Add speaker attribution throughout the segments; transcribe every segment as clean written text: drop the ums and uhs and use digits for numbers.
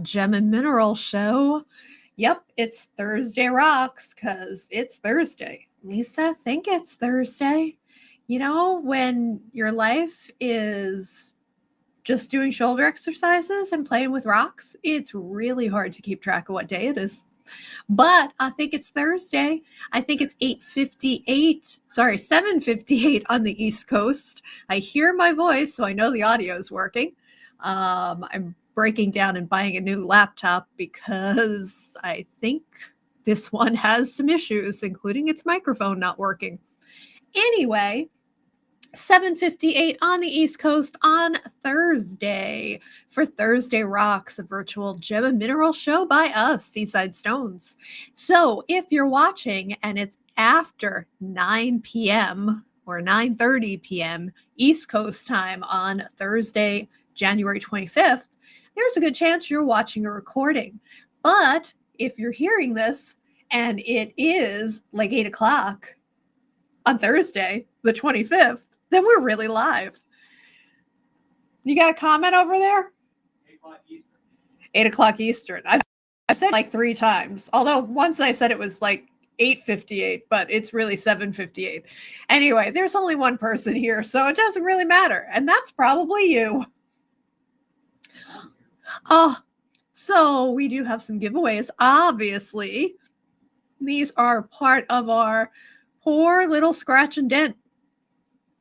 Speaker 1: Gem and Mineral Show. Yep, it's Thursday Rocks because it's Thursday. At least I think it's Thursday. You know, when your life is just doing shoulder exercises and playing with rocks, it's really hard to keep track of what day it is. But I think it's Thursday. I think it's 7:58 on the East Coast. I hear my voice, so I know the audio is working. I'm breaking down and buying a new laptop because I think this one has some issues, including its microphone not working. Anyway, 7:58 on the East Coast on Thursday for Thursday Rocks, a virtual gem and mineral show by us, Seaside Stones. So if you're watching and it's after 9 p.m. or 9:30 p.m. East Coast time on Thursday, January 25th, there's a good chance you're watching a recording. But if you're hearing this and it is like 8 o'clock on Thursday, the 25th, then we're really live. You got a comment over there?
Speaker 2: 8 o'clock Eastern.
Speaker 1: 8 o'clock Eastern. I've said it like 3 times. Although once I said it was like 8:58, but it's really 7:58. Anyway, there's only one person here, so it doesn't really matter. And that's probably you. So we do have some giveaways. Obviously, these are part of our poor little scratch and dent.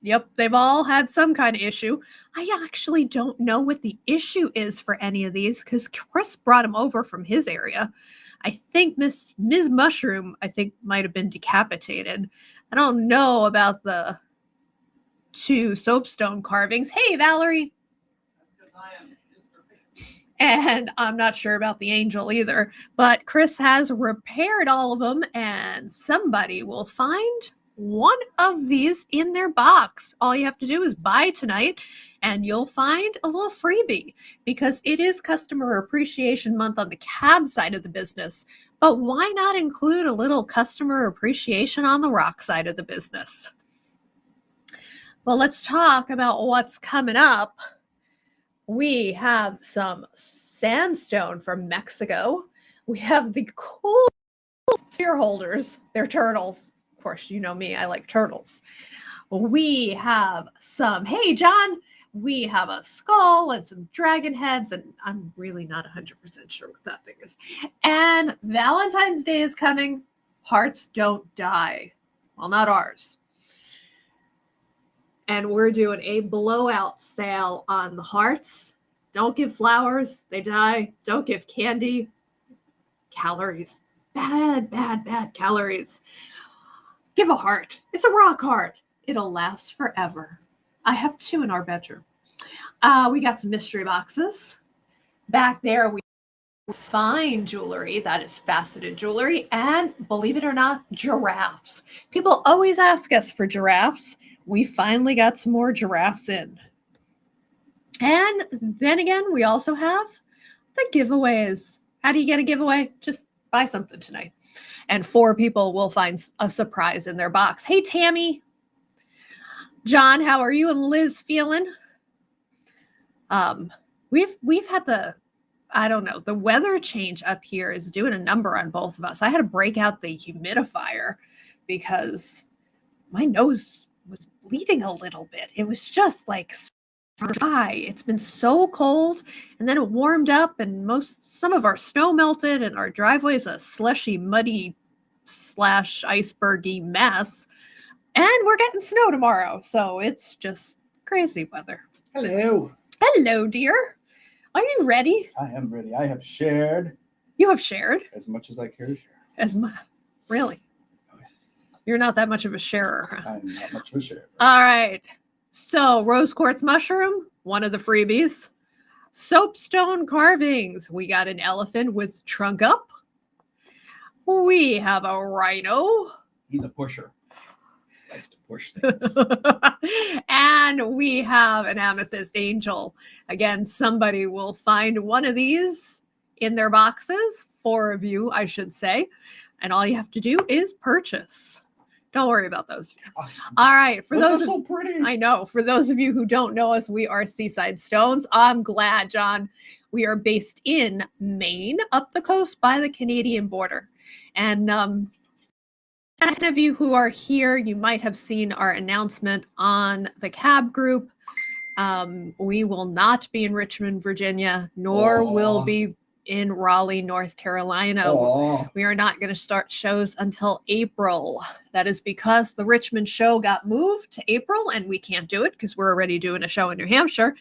Speaker 1: Yep, they've all had some kind of issue. I actually don't know what the issue is for any of these because Chris brought them over from his area. I think Ms. Mushroom, might have been decapitated. I don't know about the 2 soapstone carvings. Hey, Valerie.
Speaker 2: That's because I am Mr. Fix.
Speaker 1: And I'm not sure about the angel either. But Chris has repaired all of them, and somebody will find one of these in their box. All you have to do is buy tonight and you'll find a little freebie because it is Customer Appreciation Month on the cab side of the business. But why not include a little customer appreciation on the rock side of the business? Well, let's talk about what's coming up. We have some sandstone from Mexico. We have the cool sphere holders. They're turtles. Of course, you know me, I like turtles. We have some, hey, John, we have a skull and some dragon heads, and I'm really not 100% sure what that thing is. And Valentine's Day is coming. Hearts don't die. Well, not ours. And we're doing a blowout sale on the hearts. Don't give flowers. They die. Don't give candy. Calories. Bad calories. Give a heart. It's a rock heart. It'll last forever. I have 2 in our bedroom. We got some mystery boxes. Back there, we fine jewelry. That is faceted jewelry. And believe it or not, giraffes. People always ask us for giraffes. We finally got some more giraffes in. And then again, we also have the giveaways. How do you get a giveaway? Just buy something tonight. And 4 people will find a surprise in their box. Hey, Tammy. John, how are you and Liz feeling? We've had the weather change up here is doing a number on both of us. I had to break out the humidifier because my nose was bleeding a little bit. It was just like dry. It's been so cold, and then it warmed up, and some of our snow melted, and our driveway is a slushy, muddy / icebergy mess. And we're getting snow tomorrow, so it's just crazy weather.
Speaker 2: Hello.
Speaker 1: Hello, dear. Are you ready?
Speaker 2: I am ready. I have shared.
Speaker 1: You have shared
Speaker 2: As much as I care to share.
Speaker 1: Really? You're not that much of a sharer. Huh?
Speaker 2: I'm not much of a sharer.
Speaker 1: All right. So, rose quartz mushroom, one of the freebies. Soapstone carvings. We got an elephant with trunk up. We have a rhino.
Speaker 2: He's a pusher. Likes to push things.
Speaker 1: And we have an amethyst angel. Again, somebody will find one of these in their boxes. 4 of you, I should say. And all you have to do is purchase. Don't worry about those. All right. For
Speaker 2: Those
Speaker 1: those,
Speaker 2: are so pretty.
Speaker 1: I know. For those of you who don't know us, we are Seaside Stones. I'm glad, John. We are based in Maine, up the coast by the Canadian border. And some of you who are here, you might have seen our announcement on the cab group. We will not be in Richmond, Virginia, nor will be in Raleigh, North Carolina.
Speaker 2: Aw.
Speaker 1: We are not going to start shows until April. That is because the Richmond show got moved to April, and we can't do it because we're already doing a show in New Hampshire.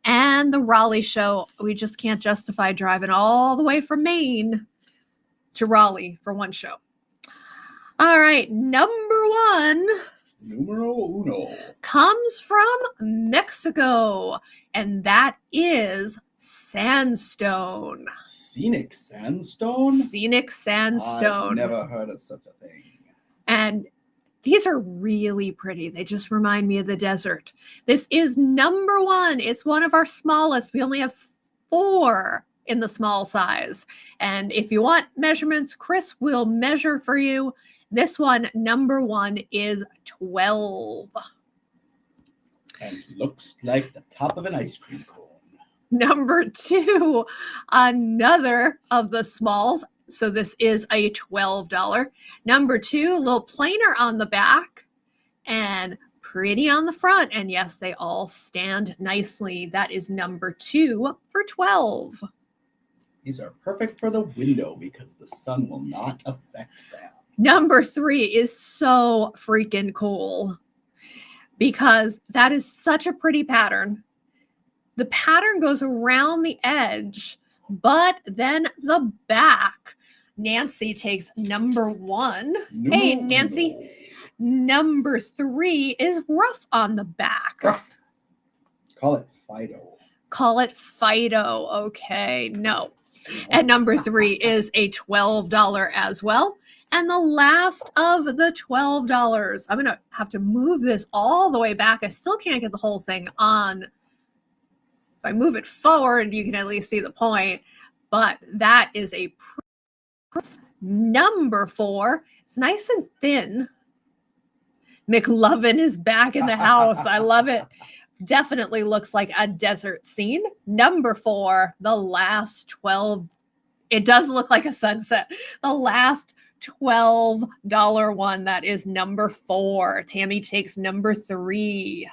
Speaker 1: And the Raleigh show, we just can't justify driving all the way from Maine to Raleigh for one show. All right, number one.
Speaker 2: Numero uno.
Speaker 1: Comes from Mexico, and that is sandstone.
Speaker 2: Scenic sandstone?
Speaker 1: Scenic sandstone.
Speaker 2: I've never heard of such a thing.
Speaker 1: And these are really pretty. They just remind me of the desert. This is number one. It's one of our smallest. We only have 4 in the small size. And if you want measurements, Chris will measure for you. This one, number one, is 12.
Speaker 2: And looks like the top of an ice cream cone.
Speaker 1: Number 2, another of the smalls. So this is a $12. Number 2, a little plainer on the back and pretty on the front. And yes, they all stand nicely. That is number 2 for 12.
Speaker 2: These are perfect for the window because the sun will not affect them.
Speaker 1: Number 3 is so freaking cool because that is such a pretty pattern. The pattern goes around the edge, but then the back. Nancy takes number 1. Hey, Nancy. Number 3 is rough on the back.
Speaker 2: Rough. Call it Fido.
Speaker 1: Call it Fido. Okay, no. And number 3 is a $12 as well. And the last of the $12, I'm going to have to move this all the way back. I still can't get the whole thing on. If I move it forward, you can at least see the point. But that is a number 4. It's nice and thin. McLovin is back in the house. I love it. Definitely looks like a desert scene. Number 4, the last 12. It does look like a sunset. The last $12 one, that is number 4. Tammy takes number 3.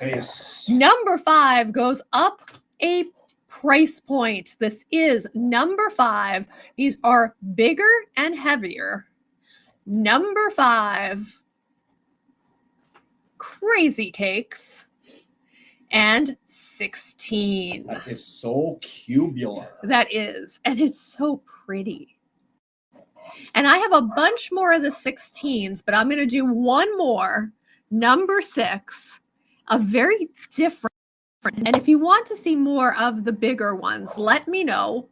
Speaker 2: Yes.
Speaker 1: Number 5 goes up a price point. This is number 5. These are bigger and heavier. Number 5, Crazy Cakes, and 16.
Speaker 2: That is so cubular.
Speaker 1: That is, and it's so pretty. And I have a bunch more of the 16s, but I'm going to do one more, number 6, a very different. And if you want to see more of the bigger ones, let me know.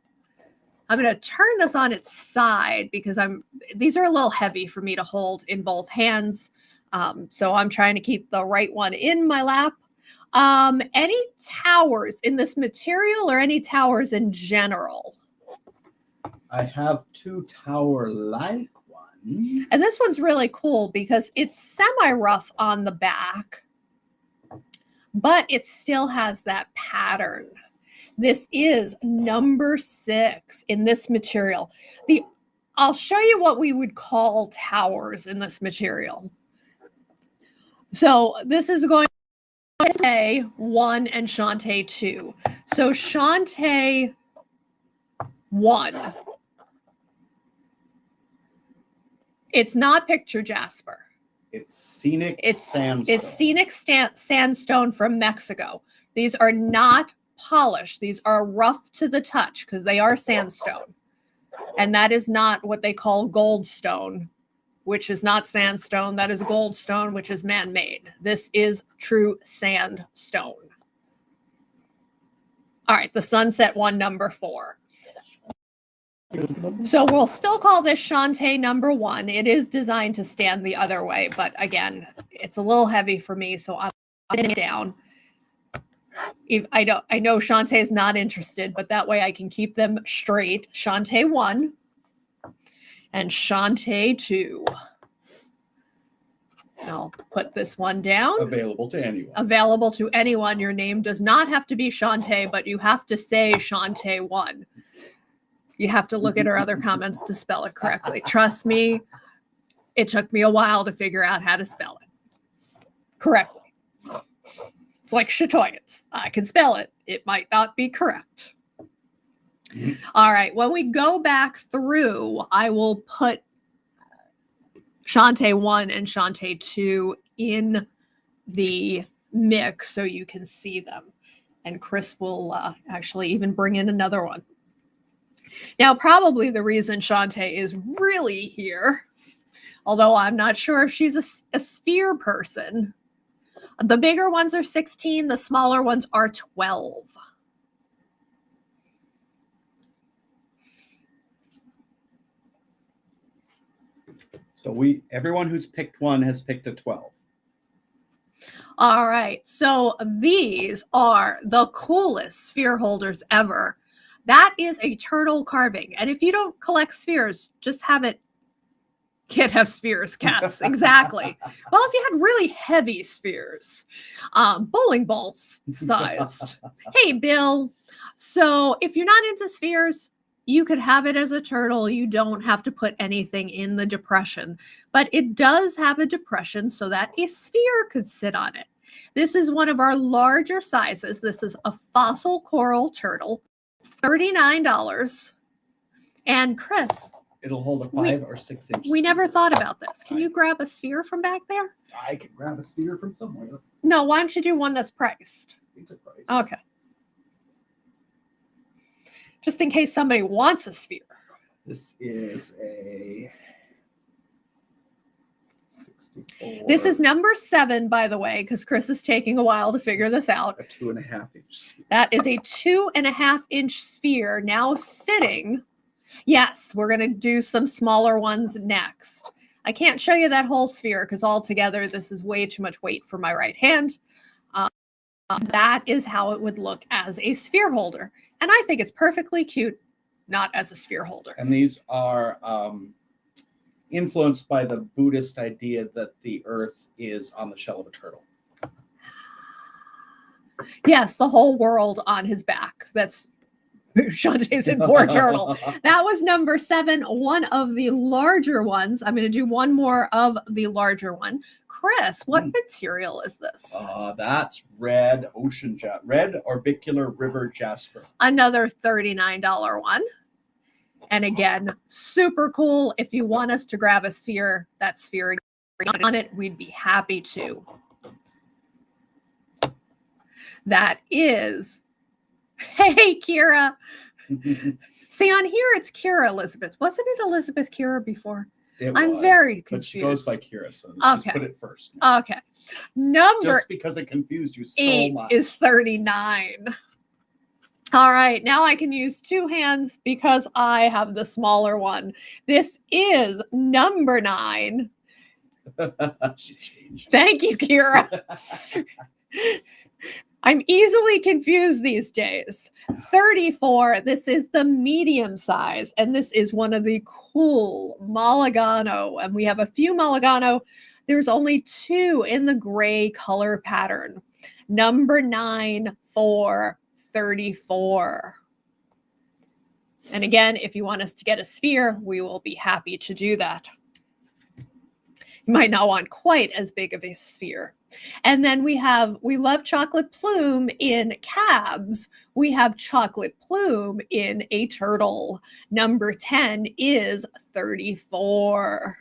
Speaker 1: I'm going to turn this on its side because these are a little heavy for me to hold in both hands. So I'm trying to keep the right one in my lap. Any towers in this material or any towers in general?
Speaker 2: I have 2 tower-like ones.
Speaker 1: And this one's really cool because it's semi-rough on the back, but it still has that pattern. This is number 6 in this material. I'll show you what we would call towers in this material. So this is going to Shantae 1 and Shantae 2. So Shantae 1. It's not picture jasper.
Speaker 2: It's scenic sandstone.
Speaker 1: It's scenic sandstone from Mexico. These are not polished. These are rough to the touch because they are sandstone. And that is not what they call goldstone, which is not sandstone. That is goldstone, which is man-made. This is true sandstone. All right, the Sunset one, number 4. So we'll still call this Shantae number 1. It is designed to stand the other way, but again, it's a little heavy for me, so I'm putting it down. I know Shantae is not interested, but that way I can keep them straight. Shantae 1 and Shantae 2. And I'll put this one down.
Speaker 2: Available to anyone.
Speaker 1: Available to anyone. Your name does not have to be Shantae, but you have to say Shantae 1. You have to look at her other comments to spell it correctly. Trust me, it took me a while to figure out how to spell it correctly. It's like Shatoyans. I can spell it. It might not be correct. All right. When we go back through, I will put Shantae 1 and Shantae 2 in the mix so you can see them. And Chris will actually even bring in another one. Now, probably the reason Shantae is really here, although I'm not sure if she's a sphere person. The bigger ones are 16, the smaller ones are 12.
Speaker 2: So everyone who's picked one has picked a 12.
Speaker 1: All right, so these are the coolest sphere holders ever. That is a turtle carving. And if you don't collect spheres, just have it. Can't have spheres, cats. Exactly. Well, if you had really heavy spheres, bowling balls sized. Hey, Bill. So if you're not into spheres, you could have it as a turtle. You don't have to put anything in the depression, but it does have a depression so that a sphere could sit on it. This is one of our larger sizes. This is a fossil coral turtle, $39. And Chris,
Speaker 2: it'll hold a 5 or 6 inch.
Speaker 1: We never thought about this. Can you grab a sphere from back there?
Speaker 2: I can grab a sphere from somewhere.
Speaker 1: No, why don't you do one that's priced?
Speaker 2: These are priced.
Speaker 1: Okay. Just in case somebody wants a sphere.
Speaker 2: This is a 64.
Speaker 1: This is number 7, by the way, because Chris is taking a while to figure this out.
Speaker 2: A 2.5 inch sphere.
Speaker 1: That is a 2.5 inch sphere now sitting. Yes, we're going to do some smaller ones next. I can't show you that whole sphere because altogether this is way too much weight for my right hand. That is how it would look as a sphere holder. And I think it's perfectly cute, not as a sphere holder.
Speaker 2: And these are influenced by the Buddhist idea that the earth is on the shell of a turtle.
Speaker 1: Yes, the whole world on his back. That's Shantae's in poor turtle. That was number 7, one of the larger ones. I'm going to do one more of the larger one. Chris, what material is this?
Speaker 2: That's red red orbicular river jasper.
Speaker 1: Another $39 one. And again, super cool. If you want us to grab a sphere, that sphere on it, we'd be happy to. That is, hey, Kira. See, on here, it's Kira Elizabeth. Wasn't it Elizabeth Kira before? I'm very confused.
Speaker 2: But she goes by Kira, so
Speaker 1: okay.
Speaker 2: Just put it first.
Speaker 1: Okay. Number
Speaker 2: just because it confused you so
Speaker 1: 8
Speaker 2: much.
Speaker 1: is 39. All right, now I can use 2 hands because I have the smaller one. This is number 9.
Speaker 2: She changed.
Speaker 1: Thank you, Kira. I'm easily confused these days. 34, this is the medium size, and this is one of the cool Mulligano, and we have a few Mulligano. There's only 2 in the gray color pattern. Number 9 for 34. And again, if you want us to get a sphere, we will be happy to do that. You might not want quite as big of a sphere. And then we love chocolate plume in cabs. We have chocolate plume in a turtle. Number 10 is 34.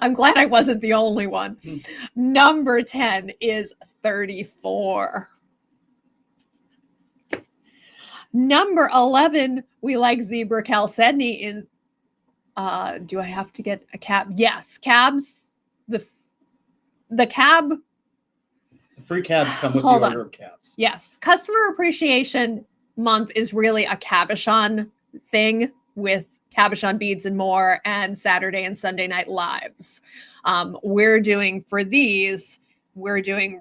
Speaker 1: I'm glad I wasn't the only one. Number 10 is 34. Number 11, we like zebra chalcedony in, do I have to get a cab? Yes, cabs, the cab.
Speaker 2: The free cabs come with the order of cabs.
Speaker 1: Yes, Customer Appreciation Month is really a cabochon thing with cabochon beads and more and Saturday and Sunday night lives. We're doing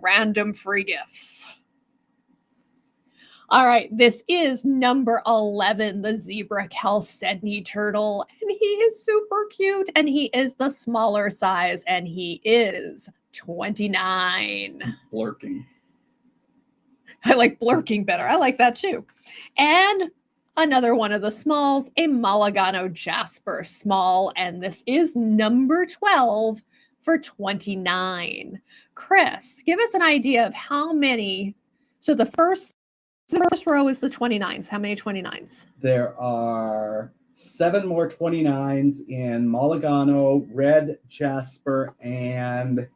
Speaker 1: random free gifts. All right, this is number 11, the zebra chalcedony turtle, and he is super cute, and he is the smaller size, and he is 29.
Speaker 2: Blurking.
Speaker 1: I like blurking better. I like that too. And another one of the smalls, a Mulligano Jasper small, and this is number 12 for 29. Chris, give us an idea of how many. So the first row is the 29s. How many 29s?
Speaker 2: There are 7 more 29s in Mulligano, red jasper, and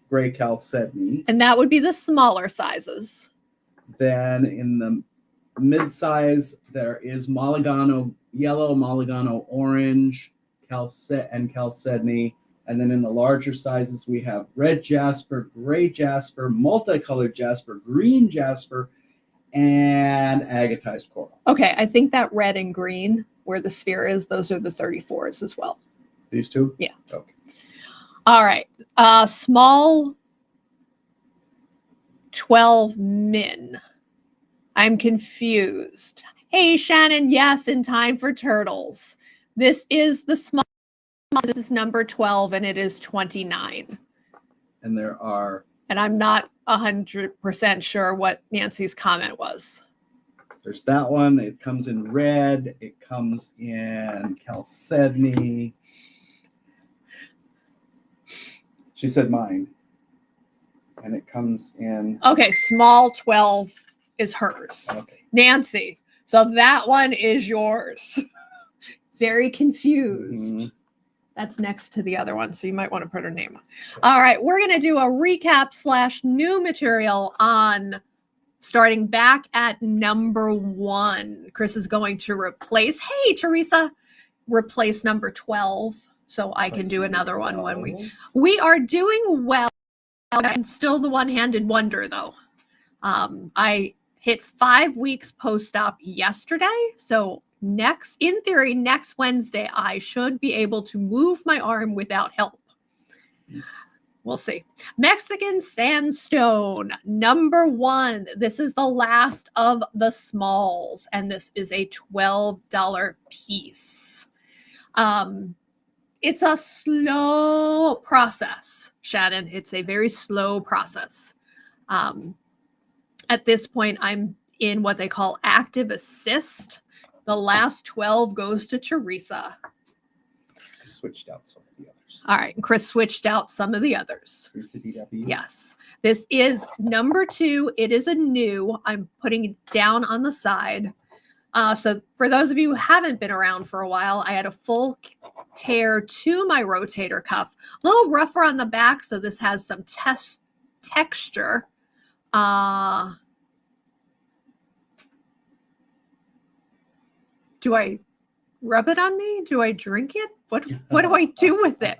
Speaker 2: gray chalcedony.
Speaker 1: And that would be the smaller sizes.
Speaker 2: Then in the mid-size, there is Mulligano yellow, Mulligano orange, and chalcedony. And then in the larger sizes, we have red jasper, gray jasper, multicolored jasper, green jasper, and agatized coral.
Speaker 1: Okay, I think that red and green, where the sphere is, those are the 34s as well.
Speaker 2: These two?
Speaker 1: Yeah.
Speaker 2: Okay.
Speaker 1: All right. Small 12 min. I'm confused. Hey, Shannon, yes, in time for turtles. This is the small. This is number 12, and it is 29.
Speaker 2: And there are...
Speaker 1: And I'm not 100% sure what Nancy's comment was.
Speaker 2: There's that one. It comes in red. It comes in chalcedony. She said mine. And it comes in...
Speaker 1: Okay, small 12 is hers.
Speaker 2: Okay.
Speaker 1: Nancy, so that one is yours. Very confused.
Speaker 2: Mm-hmm.
Speaker 1: That's next to the other one, so you might want to put her name on. All right, we're going to do a recap / new material on starting back at number 1. Chris is going to replace, hey, Teresa, replace number 12, so I can do another one when we are doing well. I'm still the one-handed wonder, though. I hit 5 weeks post-op yesterday, so in theory, next Wednesday, I should be able to move my arm without help. We'll see. Mexican sandstone, number 1. This is the last of the smalls, and this is a $12 piece. It's a slow process, Shannon. It's a very slow process. At this point, I'm in what they call active assist. The last 12 goes to Teresa.
Speaker 2: I switched out some of the others.
Speaker 1: All right. Chris switched out some of the others. Yes. This is number 2. It is a new. I'm putting it down on the side. So for those of you who haven't been around for a while, I had a full tear to my rotator cuff. A little rougher on the back, so this has some texture. Do I rub it on me? Do I drink it? What do I do with it?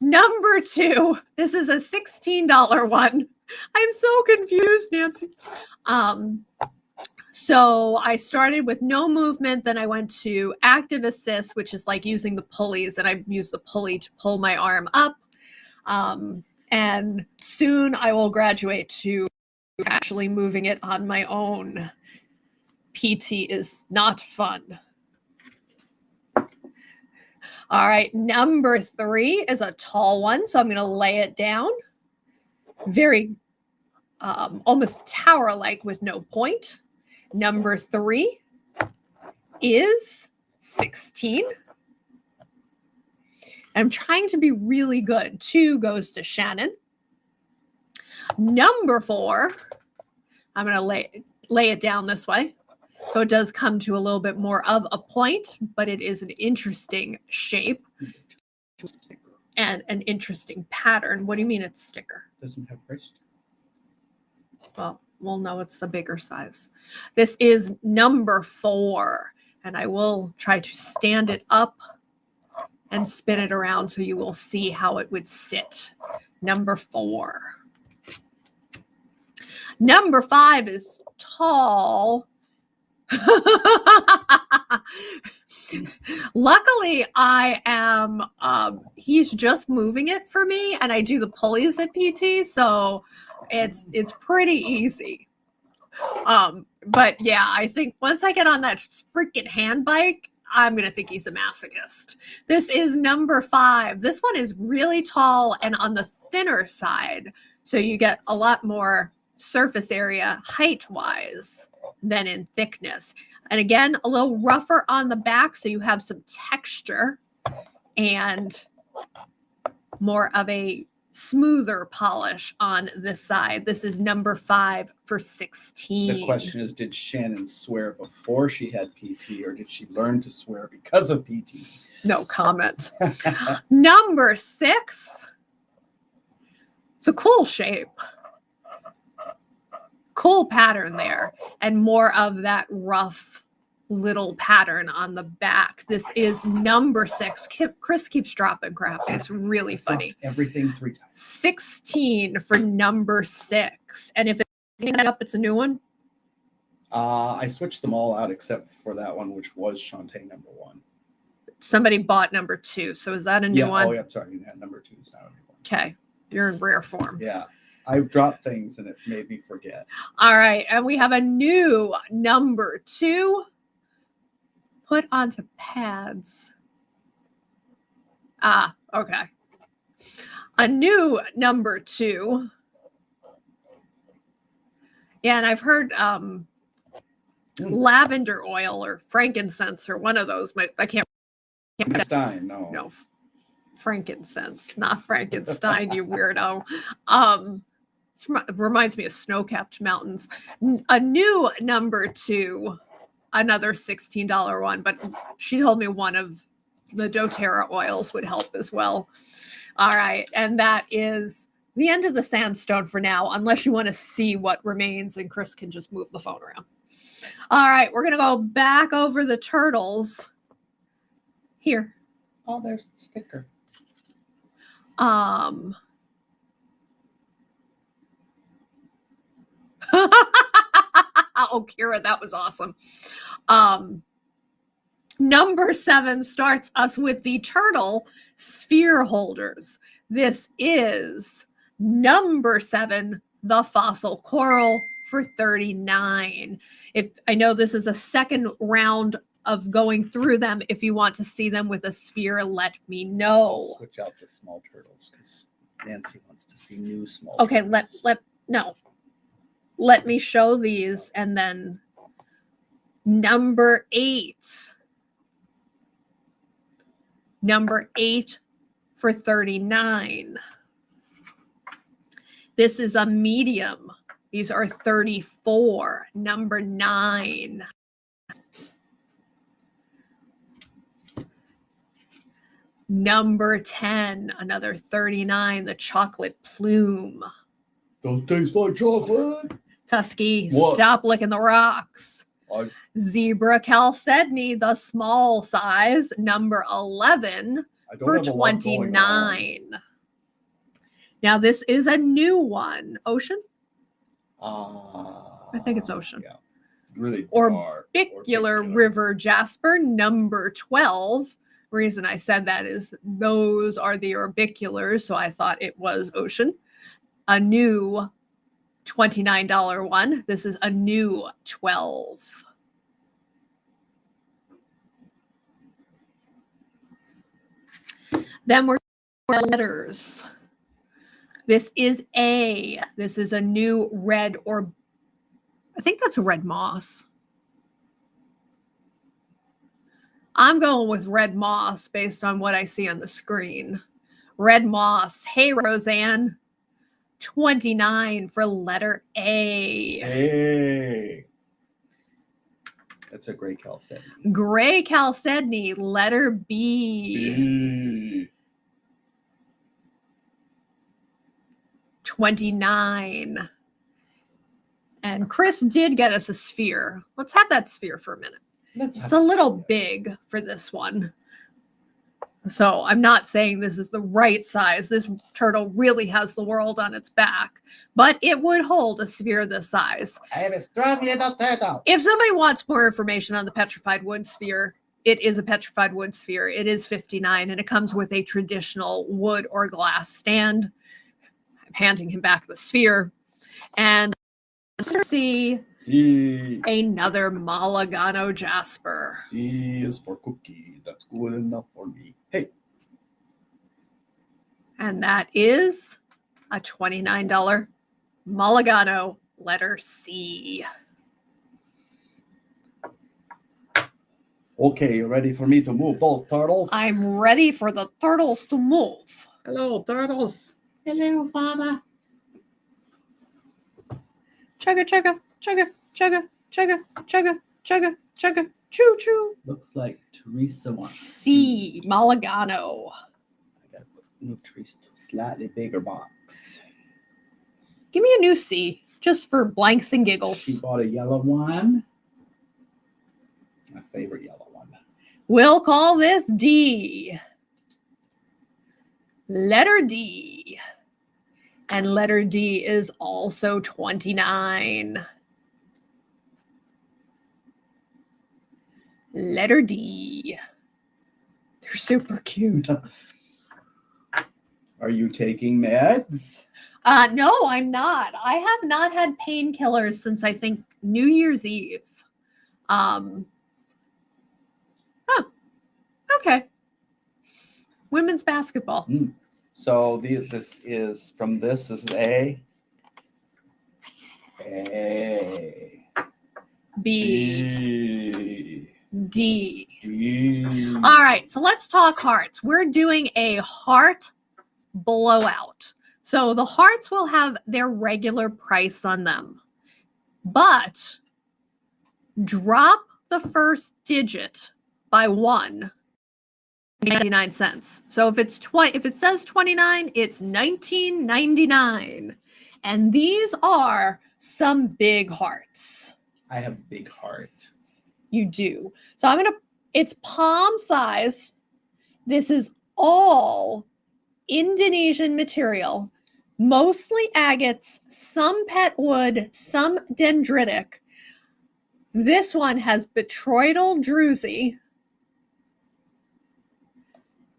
Speaker 1: Number 2. This is a $16 one. I'm so confused, Nancy. So I started with no movement. Then I went to active assist, which is like using the pulleys, and I use the pulley to pull my arm up. And soon I will graduate to actually moving it on my own. PT is not fun. All right, number 3 is a tall one, so I'm going to lay it down. Very almost tower-like with no point. Number 3 is 16. I'm trying to be really good. 2 goes to Shannon. Number 4, I'm going to lay it down this way. So it does come to a little bit more of a point, but it is an interesting shape and an interesting pattern. What do you mean it's sticker?
Speaker 2: Doesn't have wrist.
Speaker 1: Well, we'll know it's the bigger size. This is number 4, and I will try to stand it up and spin it around so you will see how it would sit. Number 4. Number 5 is tall. Luckily, I am, he's just moving it for me, and I do the pulleys at PT, so It's pretty easy. But yeah, I think once I get on that freaking hand bike, I'm gonna think he's a masochist. This is number 5. This one is really tall and on the thinner side, so you get a lot more surface area height-wise than in thickness. And again, a little rougher on the back, so you have some texture and more of a smoother polish on this side. This is number 5 for 16.
Speaker 2: The question is, did Shannon swear before she had PT, or did she learn to swear because of PT?
Speaker 1: No comment. Number 6. It's a cool shape. Cool pattern there. And more of that rough little pattern on the back. This is number 6. Chris keeps dropping crap. It's really funny.
Speaker 2: Everything 3 times.
Speaker 1: 16 for number 6. And if it's up, it's a new one.
Speaker 2: I switched them all out except for that one, which was Shantae number 1.
Speaker 1: Somebody bought number 2. So is that a new one?
Speaker 2: Oh, yeah. Sorry. Yeah, number 2 is now a new one.
Speaker 1: Okay. You're in rare form.
Speaker 2: Yeah. I've dropped things and it made me forget.
Speaker 1: All right. And we have a new number 2. Put onto pads. Okay. A new number 2. Yeah, and I've heard lavender oil or frankincense or one of those. I can't.
Speaker 2: Frankenstein, no.
Speaker 1: No, frankincense, not Frankenstein, you weirdo. It reminds me of snow-capped mountains. A new number 2. Another $16 one, but she told me one of the doTERRA oils would help as well. All right, and that is the end of the sandstone for now, unless you want to see what remains, and Chris can just move the phone around. All right, we're gonna go back over the turtles here.
Speaker 2: Oh, there's the sticker.
Speaker 1: Oh, Kira, that was awesome. Number 7 starts us with the turtle sphere holders. This is number 7, the fossil coral for $39. If I know this is a second round of going through them. If you want to see them with a sphere, let me know.
Speaker 2: I'll switch out the small turtles because Nancy wants to see new small
Speaker 1: Okay,
Speaker 2: turtles.
Speaker 1: let me show these, and then number 8. Number 8 for $39. This is a medium. These are $34. Number 9. Number 10, another $39, the chocolate plume.
Speaker 2: Don't taste like chocolate.
Speaker 1: Tusky,
Speaker 2: What?
Speaker 1: stop licking the rocks. Zebra chalcedony, the small size, number 11 for $29. Now this is a new one. Ocean? I think it's ocean.
Speaker 2: Yeah. Really
Speaker 1: Orbicular river jasper, number 12. Reason I said that is those are the orbiculars, so I thought it was ocean. A new $29 one. This is a new 12. Then we're letters. This is A. This is a new red, or I think that's a red moss. I'm going with red moss based on what I see on the screen. Red moss. Hey, Roseanne. $29 for letter A.
Speaker 2: Hey. That's a gray chalcedony.
Speaker 1: Gray chalcedony, letter B. 29. And Chris did get us a sphere. Let's have that sphere for a minute. It's a little big for this one. So I'm not saying this is the right size. This turtle really has the world on its back, but it would hold a sphere this size.
Speaker 2: I have a strong little turtle.
Speaker 1: If somebody wants more information on the petrified wood sphere, it is a petrified wood sphere. It is $59, and it comes with a traditional wood or glass stand. I'm handing him back the sphere. And C,
Speaker 2: C.
Speaker 1: another Malagano Jasper.
Speaker 2: C is for cookie. That's good enough for me. Hey.
Speaker 1: And that is a $29 Malagano letter C.
Speaker 2: Okay, you ready for me to move those turtles?
Speaker 1: I'm ready for the turtles to move.
Speaker 2: Hello, turtles. Hello, Father.
Speaker 1: Chugga, chugga, chugga, chugga, chugga, chugga, chugga, chugga, choo choo.
Speaker 2: Looks like Teresa wants
Speaker 1: C, Malagano.
Speaker 2: I gotta move Teresa to a slightly bigger box.
Speaker 1: Give me a new C, just for blanks and
Speaker 2: She
Speaker 1: giggles.
Speaker 2: bought a yellow one. My favorite yellow one.
Speaker 1: We'll call this D. Letter D. And letter D is also 29. Letter D. They're super cute.
Speaker 2: Are you taking meds?
Speaker 1: No, I'm not. I have not had painkillers since I think New Year's Eve. Okay. Women's basketball.
Speaker 2: So this is from this. This is A. A.
Speaker 1: B. D.
Speaker 2: D.
Speaker 1: All right, so let's talk hearts. We're doing a heart blowout. So the hearts will have their regular price on them, but drop the first digit by 1.99 cents. So if it says 29, it's 19.99. And these are some big hearts.
Speaker 2: I have big heart.
Speaker 1: You do. So it's palm size. This is all Indonesian material, mostly agates, some pet wood, some dendritic. This one has botryoidal druzy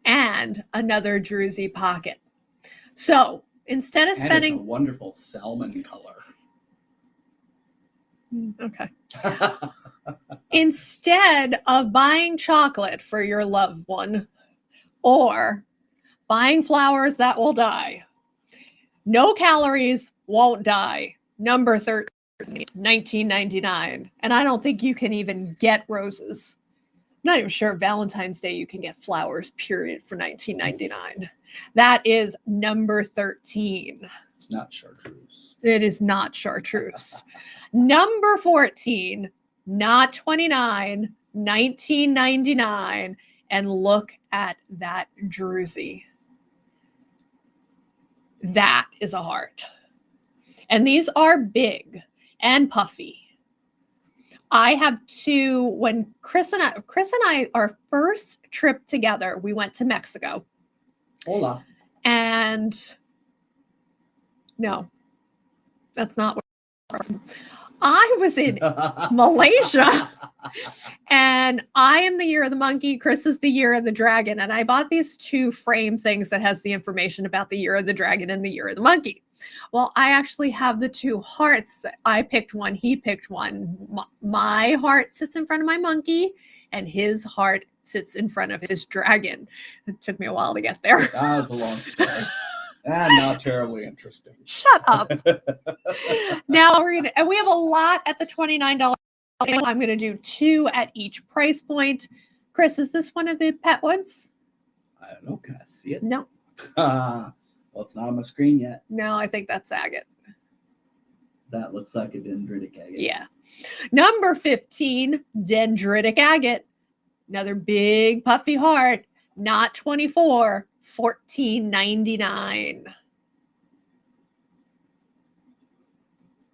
Speaker 1: and another druzy pocket. So instead of spending...
Speaker 2: And it's a wonderful salmon color.
Speaker 1: Okay. Instead of buying chocolate for your loved one or buying flowers that will die, no calories won't die. Number 13, 19.99. And I don't think you can even get roses. I'm not even sure Valentine's Day you can get flowers, period, for 19.99. That is number 13.
Speaker 2: It's not chartreuse.
Speaker 1: It is not chartreuse. Number 14, not 29, 19.99. And look at that druzy. That is a heart. And these are big and puffy. I have two. When Chris and I, our first trip together, we went to Mexico.
Speaker 2: Hola.
Speaker 1: And no, that's not what I was in Malaysia. And I am the year of the monkey. Chris is the year of the dragon. And I bought these two frame things that has the information about the year of the dragon and the year of the monkey. Well, I actually have the two hearts. I picked one. He picked one. My heart sits in front of my monkey and his heart sits in front of his dragon. It took me a while to get there.
Speaker 2: That was a long story. And not terribly interesting.
Speaker 1: Shut up. Now and we have a lot at the $29. I'm going to do two at each price point. Chris, is this one of the pet ones?
Speaker 2: I don't know. Can I see it?
Speaker 1: No.
Speaker 2: Well, it's not on my screen yet.
Speaker 1: No, I think that's agate.
Speaker 2: That looks like a dendritic agate.
Speaker 1: Yeah. Number 15, dendritic agate. Another big puffy heart. Not 24, $14.99.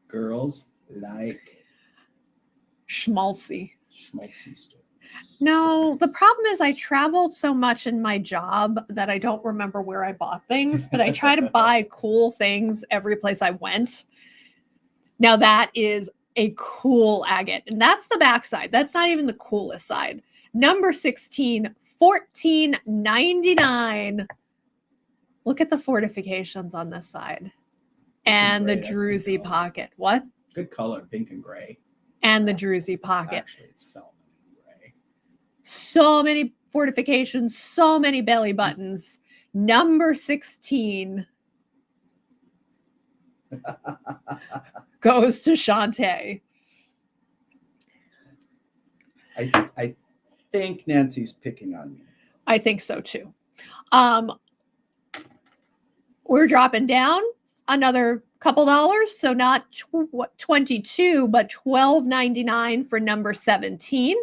Speaker 2: Girls like
Speaker 1: Schmaltzy.
Speaker 2: schmaltzy stores.
Speaker 1: No, the problem is I traveled so much in my job that I don't remember where I bought things, but I try to buy cool things every place I went. Now that is a cool agate, and that's the backside. That's not even the coolest side. Number 16, $14.99. Look at the fortifications on this side. And the
Speaker 2: gray, that's a good
Speaker 1: druzy
Speaker 2: color.
Speaker 1: pocket. What?
Speaker 2: Good color, pink and gray.
Speaker 1: And the druzy pocket.
Speaker 2: Actually, it's salmon and gray.
Speaker 1: So many fortifications, so many belly buttons. Number 16 goes to Shantae.
Speaker 2: I think Nancy's picking on me.
Speaker 1: I think so too. We're dropping down another couple dollars, so not 22, but $12.99 for number 17.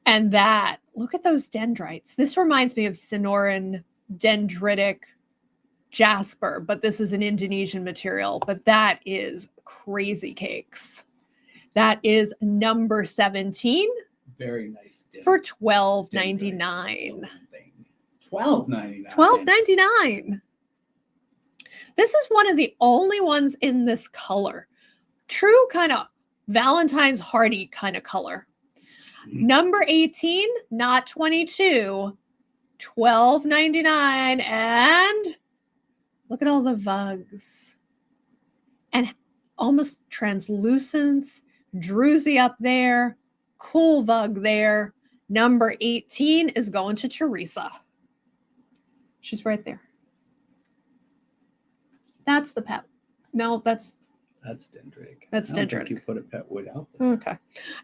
Speaker 1: And that, look at those dendrites. This reminds me of Sonoran dendritic jasper, but this is an Indonesian material. But that is crazy cakes. That is number 17.
Speaker 2: Very nice.
Speaker 1: For $12.99.
Speaker 2: $12.99.
Speaker 1: $12.99. This is one of the only ones in this color. True kind of Valentine's Hardy kind of color. Number 18, not 22, $12.99. And look at all the vugs. And almost translucence, druzy up there, cool vug there. Number 18 is going to Teresa. She's right there. That's the pet. No, that's
Speaker 2: dendritic.
Speaker 1: That's
Speaker 2: I don't
Speaker 1: dendritic.
Speaker 2: think you put a pet wood out there.
Speaker 1: Okay.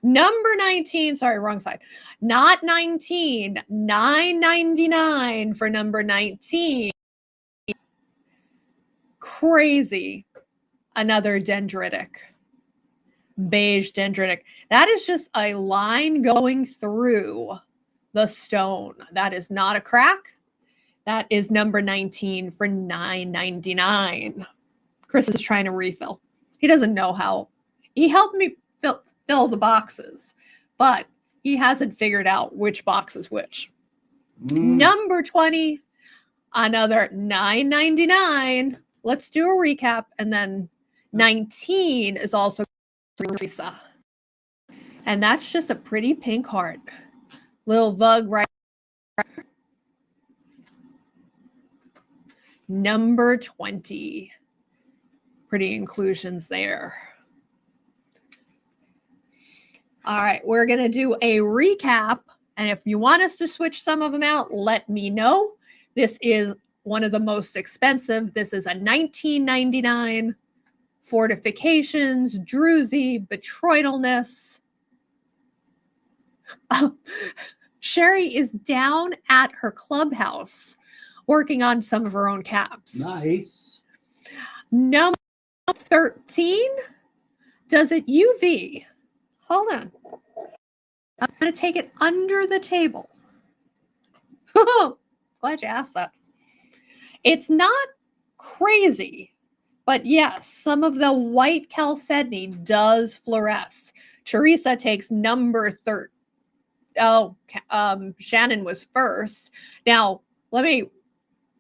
Speaker 1: Number 19, sorry, wrong side. Not 19, $9.99 for number 19. Crazy. Another dendritic. Beige dendritic. That is just a line going through the stone. That is not a crack. That is number 19 for $9.99. Chris is trying to refill. He doesn't know how. He helped me fill the boxes, but he hasn't figured out which box is which. Number 20, another $9.99. Let's do a recap. And then 19 is also Teresa. And that's just a pretty pink heart. Little vug right. Number 20. Pretty inclusions there. All right, we're going to do a recap. And if you want us to switch some of them out, let me know. This is one of the most expensive. This is a $19.99. Fortifications, druzy, betroidalness. Sherry is down at her clubhouse working on some of her own caps.
Speaker 2: Nice.
Speaker 1: Number 13, does it UV? Hold on. I'm going to take it under the table. Glad you asked that. It's not crazy, but yes, some of the white chalcedony does fluoresce. Teresa takes number 13. Oh, Shannon was first. Now, let me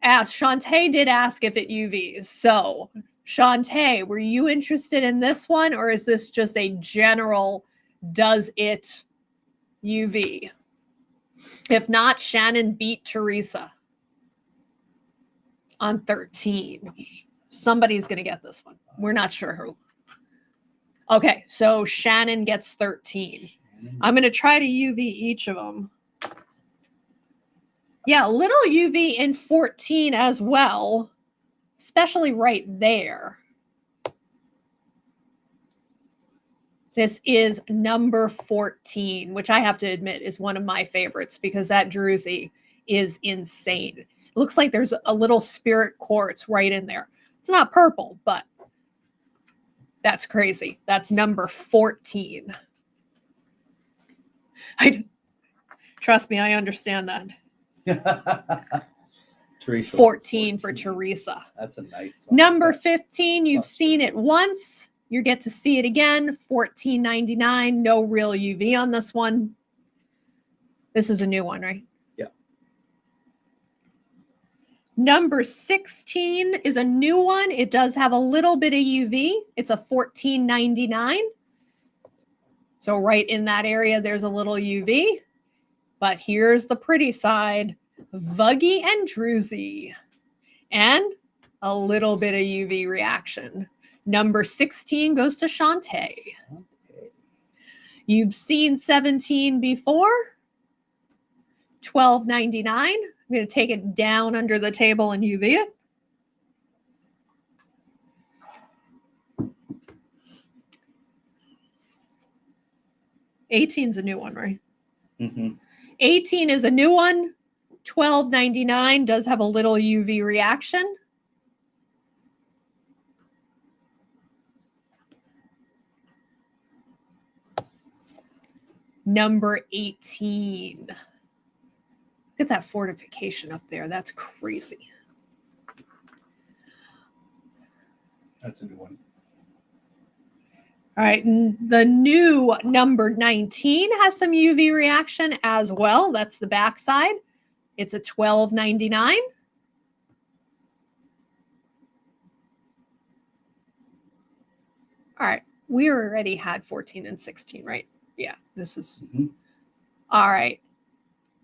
Speaker 1: ask. Shantae did ask if it UVs. So, Shantae, were you interested in this one, or is this just a general does it UV? If not, Shannon beat Teresa on 13. Somebody's going to get this one. We're not sure who. Okay, so Shannon gets 13. I'm going to try to UV each of them. Yeah, little UV in 14 as well, especially right there. This is number 14, which I have to admit is one of my favorites because that druzy is insane. It looks like there's a little spirit quartz right in there. It's not purple, but that's crazy. That's number 14. Trust me, I understand that.
Speaker 2: Teresa
Speaker 1: 14 for Teresa.
Speaker 2: That's a nice one.
Speaker 1: Number 15, you've seen it once. You get to see it again. $14.99. No real UV on this one. This is a new one, right?
Speaker 2: Yeah.
Speaker 1: Number 16 is a new one. It does have a little bit of UV. It's a $14.99. So right in that area, there's a little UV. But here's the pretty side. Vuggy and druzy. And a little bit of UV reaction. Number 16 goes to Shantae.
Speaker 2: Okay.
Speaker 1: You've seen 17 before. $12.99. I'm going to take it down under the table and UV it. $18's a new one, right?
Speaker 2: Mm-hmm.
Speaker 1: 18 is a new one. $12.99 does have a little UV reaction. Number 18. Look at that fortification up there. That's crazy.
Speaker 2: That's a new one.
Speaker 1: All right, the new number 19 has some UV reaction as well. That's the back side. It's a $12.99. All right, we already had 14 and 16, right? Yeah, this is all right.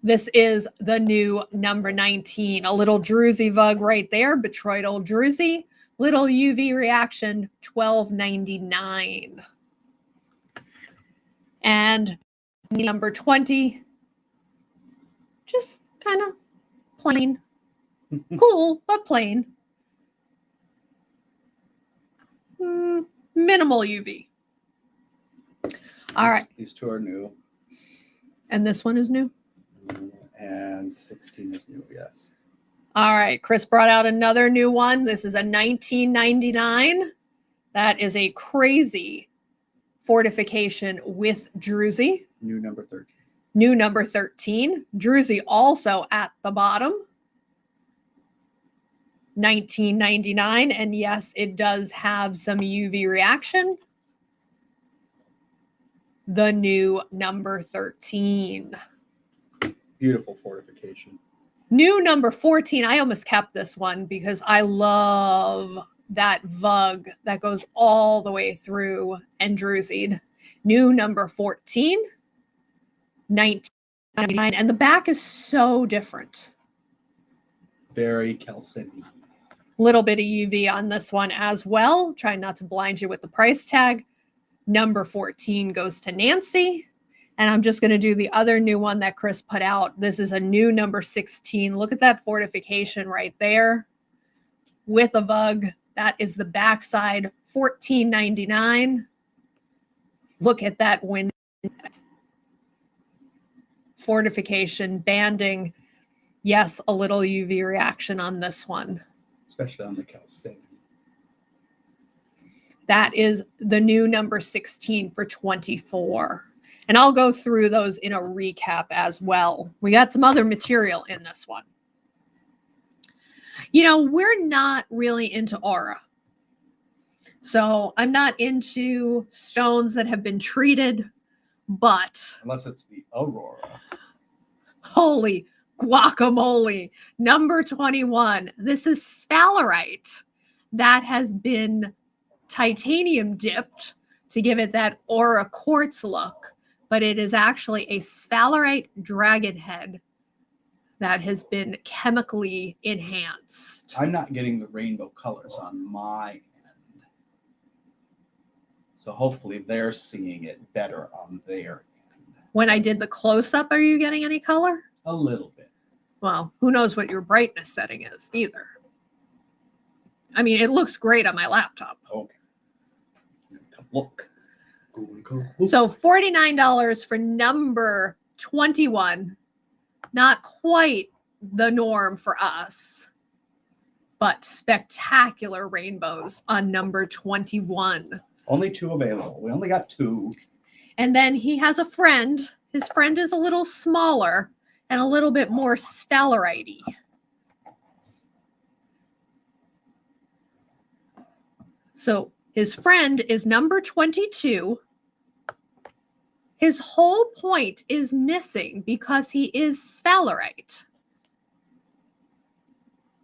Speaker 1: This is the new number 19, a little druzy vug right there, botryoidal druzy. Little UV reaction, $12.99. And number 20, just kind of plain. Cool, but plain. Minimal UV. All right.
Speaker 2: These two are new.
Speaker 1: And this one is new?
Speaker 2: And 16 is new, yes.
Speaker 1: All right. Chris brought out another new one. This is a $19.99. That is a crazy fortification with druzy.
Speaker 2: New number 13.
Speaker 1: New number 13. Druzy also at the bottom. $19.99. And yes, it does have some UV reaction. The new number 13.
Speaker 2: Beautiful fortification.
Speaker 1: New number 14. I almost kept this one because I love that vug that goes all the way through and druzied. New number 14. $19.99. And the back is so different.
Speaker 2: Very calcity.
Speaker 1: Little bit of UV on this one as well. Try not to blind you with the price tag. Number 14 goes to Nancy. And I'm just going to do the other new one that Chris put out. This is a new number 16. Look at that fortification right there with a vug. That is the backside, $14.99. Look at that window. Fortification, banding. Yes, a little UV reaction on this one.
Speaker 2: Especially on the calcite.
Speaker 1: That is the new number 16 for 24. And I'll go through those in a recap as well. We got some other material in this one. You know, we're not really into aura. So I'm not into stones that have been treated, but...
Speaker 2: Unless it's the Aurora.
Speaker 1: Holy guacamole. Number 21. This is sphalerite that has been titanium dipped to give it that aura quartz look. But it is actually a sphalerite dragon head that has been chemically enhanced.
Speaker 2: I'm not getting the rainbow colors on my end. So hopefully they're seeing it better on their end.
Speaker 1: When I did the close-up, are you getting any color?
Speaker 2: A little bit.
Speaker 1: Well, who knows what your brightness setting is either. I mean, it looks great on my laptop.
Speaker 2: Okay. Look.
Speaker 1: So $49 for number 21. Not quite the norm for us, but spectacular rainbows on number 21.
Speaker 2: Only 2 available. We only got 2.
Speaker 1: And then he has a friend. His friend is a little smaller and a little bit more sphalerite-y. So his friend is number 22. His whole point is missing because he is sphalerite.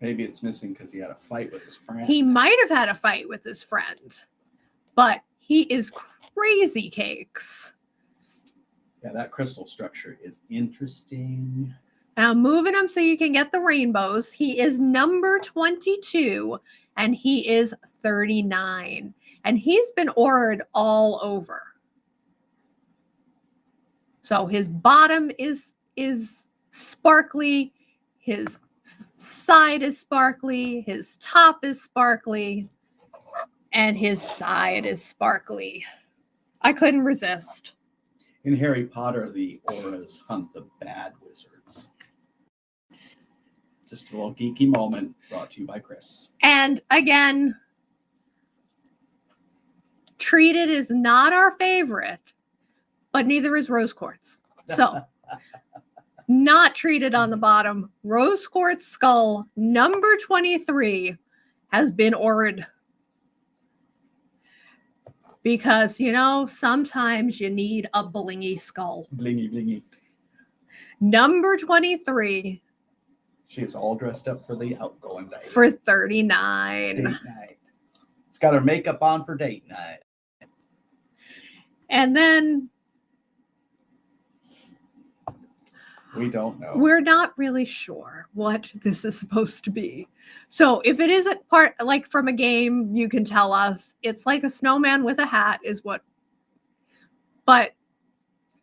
Speaker 2: Maybe it's missing because he had a fight with his friend.
Speaker 1: He might have had a fight with his friend, but he is crazy cakes.
Speaker 2: Yeah, that crystal structure is interesting.
Speaker 1: And I'm moving him so you can get the rainbows. He is number 22 and he is 39. And he's been auraed all over. So his bottom is sparkly, his side is sparkly, his top is sparkly, and his side is sparkly. I couldn't resist.
Speaker 2: In Harry Potter, the auras hunt the bad wizards. Just a little geeky moment brought to you by Chris.
Speaker 1: And again, Treated is not our favorite, but neither is Rose Quartz. So, not Treated on the bottom. Rose Quartz Skull, number 23, has been auraed. Because, you know, sometimes you need a blingy skull.
Speaker 2: Blingy, blingy.
Speaker 1: Number 23.
Speaker 2: She is all dressed up for the outgoing night.
Speaker 1: For 39.
Speaker 2: Date night. She's got her makeup on for date night.
Speaker 1: And then
Speaker 2: we don't know.
Speaker 1: We're not really sure what this is supposed to be. So if it isn't part like from a game, you can tell us. It's like a snowman with a hat is what. But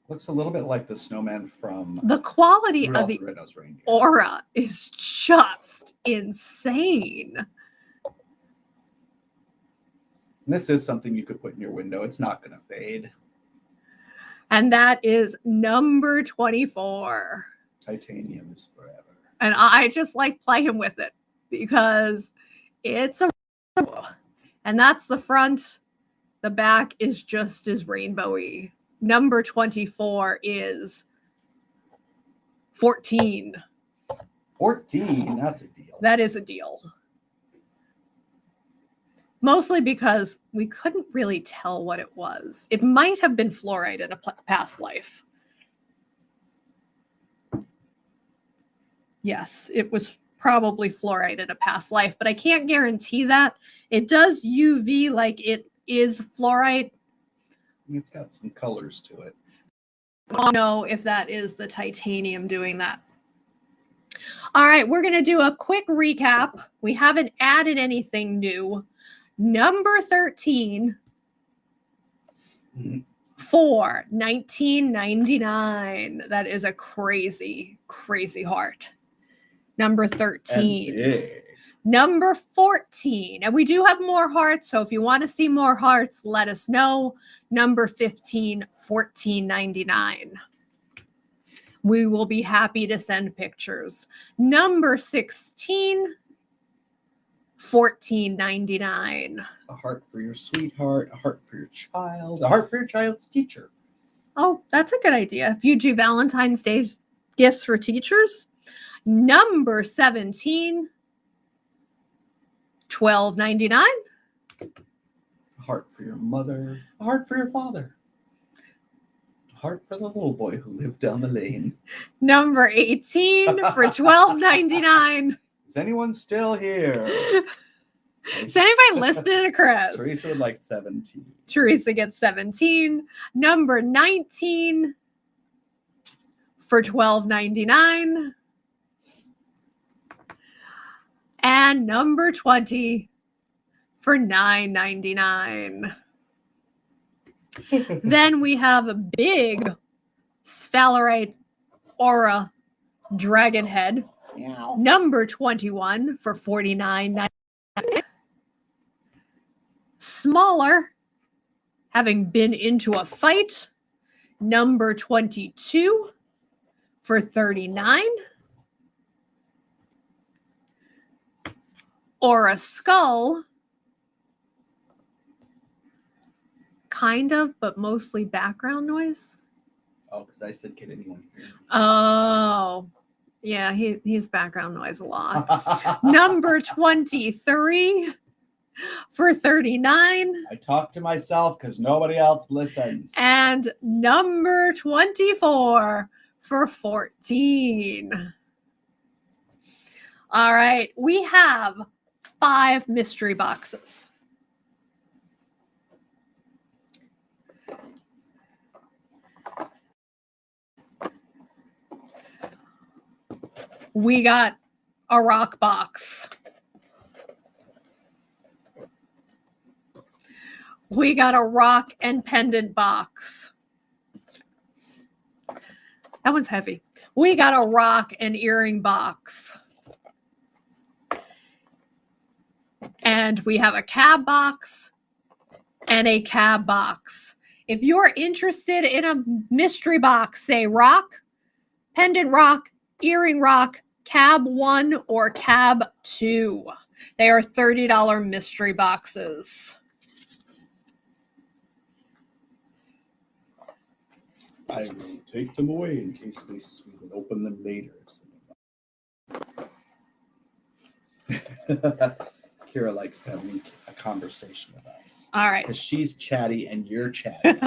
Speaker 2: looks a little bit like the snowman from
Speaker 1: the quality
Speaker 2: Rudolph
Speaker 1: of the
Speaker 2: Red-Nosed Reindeer.
Speaker 1: Aura is just insane.
Speaker 2: This is something you could put in your window. It's not going to fade.
Speaker 1: And that is number 24.
Speaker 2: Titanium is forever.
Speaker 1: And I just like playing with it because it's a, and that's the front. The back is just as rainbowy. Number 24 is 14.
Speaker 2: 14, that's a deal.
Speaker 1: That is a deal. Mostly because we couldn't really tell what it was. It might have been fluorite in a past life. Yes, it was probably fluorite in a past life, but I can't guarantee that. It does UV like it is fluorite.
Speaker 2: It's got some colors to it.
Speaker 1: I don't know if that is the titanium doing that. All right, we're going to do a quick recap. We haven't added anything new. Number 13 for 1999. That is a crazy, crazy heart. Number 13. Number 14. And we do have more hearts, so if you want to see more hearts, let us know. Number 15, $14.99. We will be happy to send pictures. Number 16, $14.99.
Speaker 2: A heart for your sweetheart, a heart for your child, a heart for your child's teacher.
Speaker 1: Oh, that's a good idea. If you do Valentine's Day gifts for teachers. Number 17, $12.99.
Speaker 2: A heart for your mother, a heart for your father. A heart for the little boy who lived down the lane.
Speaker 1: Number 18 for $12.99.
Speaker 2: Is anyone still here?
Speaker 1: Is anybody listening to Chris?
Speaker 2: Teresa would like 17.
Speaker 1: Teresa gets 17. Number 19 for $12.99. And number 20 for $9.99. Then we have a big sphalerite aura dragon head.
Speaker 2: Meow.
Speaker 1: Number 21 for $49.99. Smaller, having been into a fight. Number 22 for $39. Or a skull, kind of, but mostly background noise.
Speaker 2: Oh, because I said, can anyone hear me?
Speaker 1: Oh, yeah, he's background noise a lot. Number 23 for $39.
Speaker 2: I talk to myself because nobody else listens.
Speaker 1: And number 24 for $14. All right, we have 5 mystery boxes. We got a rock box. We got a rock and pendant box. That one's heavy. We got a rock and earring box. And we have a cab box and a cab box. If you're interested in a mystery box, say rock, pendant rock, earring rock, cab 1 or cab 2. They are $30 mystery boxes.
Speaker 2: I will take them away in case we can open them later. Kira likes having a conversation with us.
Speaker 1: All right.
Speaker 2: Because she's chatty and you're chatty.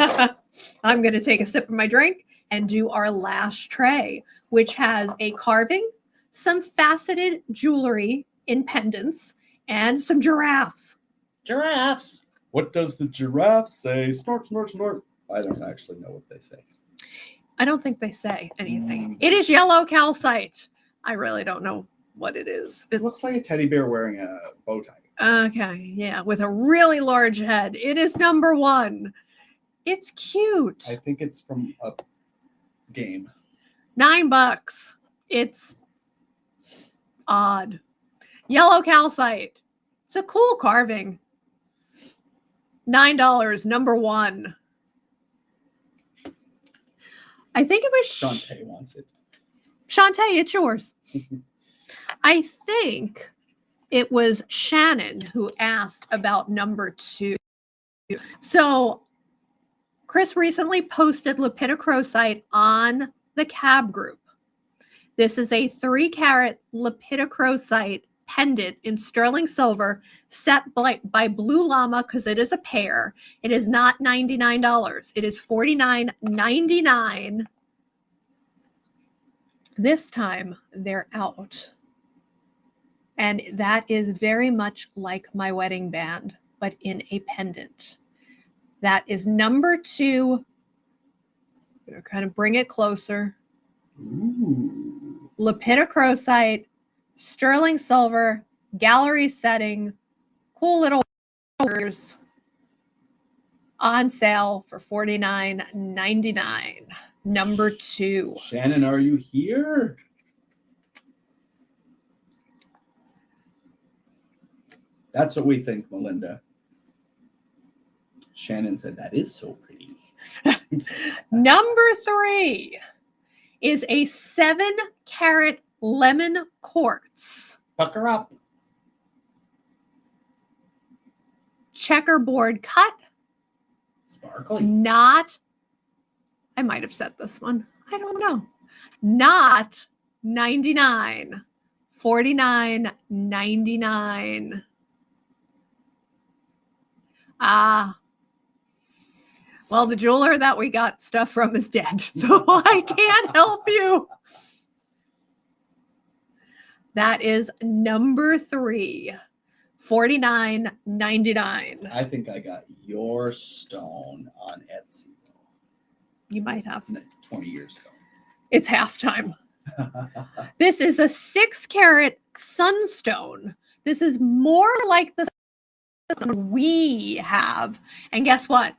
Speaker 1: I'm going to take a sip of my drink and do our last tray, which has a carving, some faceted jewelry in pendants, and some giraffes.
Speaker 2: Giraffes! What does the giraffe say? Snort, snort, snort. I don't actually know what they say.
Speaker 1: I don't think they say anything. It is yellow calcite. I really don't know what it is.
Speaker 2: It looks like a teddy bear wearing a bow tie.
Speaker 1: Okay, yeah, with a really large head. It is number 1. It's cute.
Speaker 2: I think it's from a game.
Speaker 1: $9. It's odd. Yellow calcite. It's a cool carving. $9, number 1. I think it was
Speaker 2: Shantae wants it.
Speaker 1: Shantae, it's yours. I think it was Shannon who asked about number 2. So Chris recently posted lepidocrosite on the cab group. This is a 3-carat lepidocrosite pendant in sterling silver set by Blue Llama because it is a pair. It is not $99. It is $49.99. This time they're out. And that is very much like my wedding band, but in a pendant. That is number 2. I'm going to kind of bring it closer.
Speaker 2: Ooh.
Speaker 1: Lepidocrosite, sterling silver, gallery setting, cool little colors, on sale for $49.99. Number 2.
Speaker 2: Shannon, are you here? That's what we think, Melinda. Shannon said that is so pretty.
Speaker 1: Number 3 is a 7-carat lemon quartz.
Speaker 2: Pucker up.
Speaker 1: Checkerboard cut.
Speaker 2: Sparkly.
Speaker 1: Not, I might have said this one. I don't know. Not $99. $49.99. Well, the jeweler that we got stuff from is dead, so I can't help you. That is number 3, $49.99.
Speaker 2: I think I got your stone on Etsy.
Speaker 1: You might have.
Speaker 2: 20 years ago.
Speaker 1: It's halftime. This is a 6-carat sunstone. This is more like the we have. And guess what?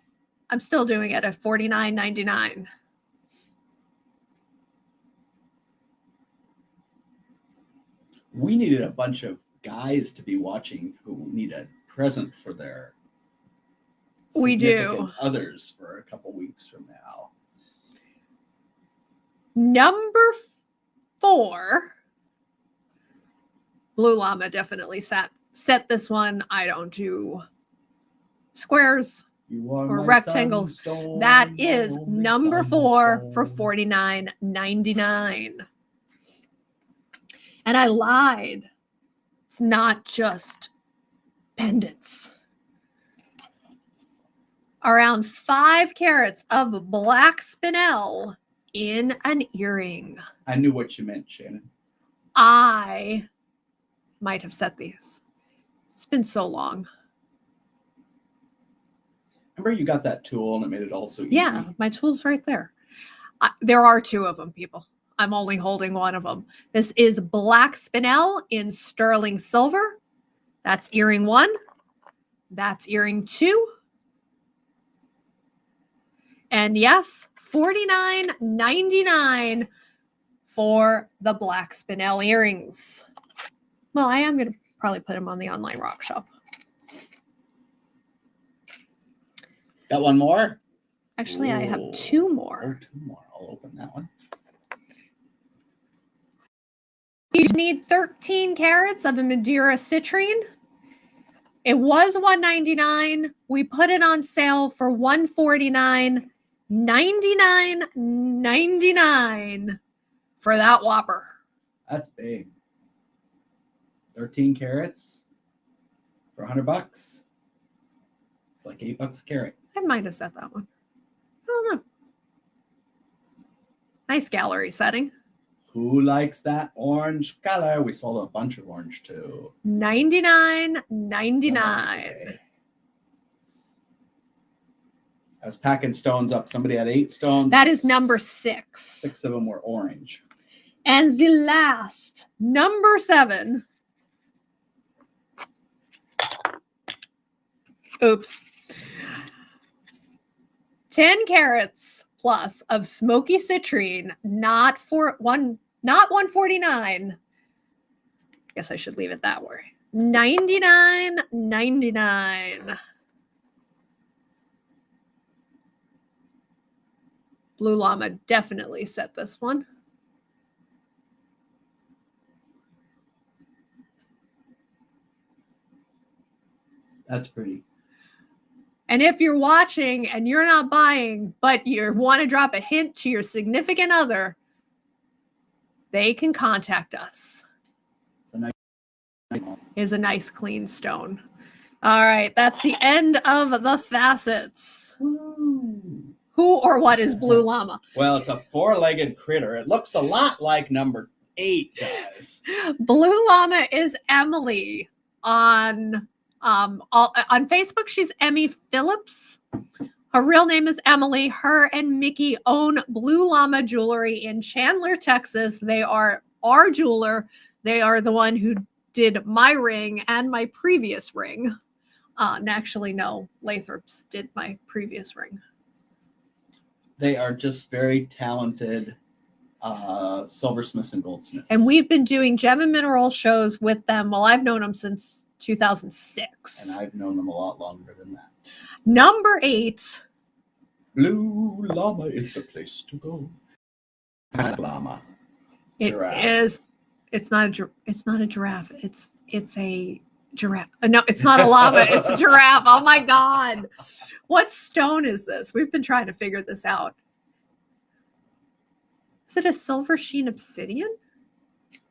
Speaker 1: I'm still doing it at $49.99.
Speaker 2: We needed a bunch of guys to be watching who need a present for their
Speaker 1: We do.
Speaker 2: significant others for a couple weeks from now.
Speaker 1: Number 4. Blue Llama definitely set this one. I don't do squares or rectangles.
Speaker 2: Sunstone,
Speaker 1: That is number 4 for
Speaker 2: sunstone.
Speaker 1: $49.99. And I lied. It's not just pendants. Around 5 carats of black spinel in an earring.
Speaker 2: I knew what you meant, Shannon.
Speaker 1: I might have said these. It's been so long.
Speaker 2: Remember you got that tool and it made it all so easy?
Speaker 1: Yeah, my tool's right there. There are 2 of them, people. I'm only holding one of them. This is black spinel in sterling silver. That's earring 1. That's earring 2. And yes, $49.99 for the black spinel earrings. Well, I am going to probably put them on the online rock shop.
Speaker 2: Got one more?
Speaker 1: Actually, I have 2 more.
Speaker 2: Oh, 2 more. I'll open that one.
Speaker 1: You need 13 carats of a Madeira citrine. It was $199. We put it on sale for $149. $99.99 for that whopper.
Speaker 2: That's big. 13 carats for $100. It's like $8 a carat.
Speaker 1: I might have set that one. I don't know. Nice gallery setting.
Speaker 2: Who likes that orange color? We sold a bunch of orange too.
Speaker 1: $99.99.
Speaker 2: I was packing stones up. Somebody had 8 stones.
Speaker 1: That is number 6.
Speaker 2: 6 of them were orange.
Speaker 1: And the last, number 7. Oops. 10 carats plus of smoky citrine, not $149. Guess I should leave it that way. $99.99. Blue Llama definitely set this one.
Speaker 2: That's pretty.
Speaker 1: And if you're watching and you're not buying, but you want to drop a hint to your significant other, they can contact us. Is a nice clean stone. All right, that's the end of the facets.
Speaker 2: Ooh.
Speaker 1: Who or what is Blue Llama?
Speaker 2: Well, it's a 4-legged critter. It looks a lot like number 8 does.
Speaker 1: Blue Llama is Emily on Facebook. She's Emmy Phillips. Her real name is Emily. Her and Mickey own Blue Llama Jewelry in Chandler, Texas. They are our jeweler. They are the one who did my ring and my previous ring. And actually, no, Lathrop's did my previous ring.
Speaker 2: They are just very talented silversmiths and goldsmiths.
Speaker 1: And we've been doing gem and mineral shows with them. Well, I've known them since 2006.
Speaker 2: And I've known them a lot longer than that.
Speaker 1: Number 8.
Speaker 2: Blue Llama is the place to go. Llama.
Speaker 1: Giraffe. It's not a giraffe. It's a giraffe. No, it's not a llama. It's a giraffe. Oh my God. What stone is this? We've been trying to figure this out. Is it a silver sheen obsidian?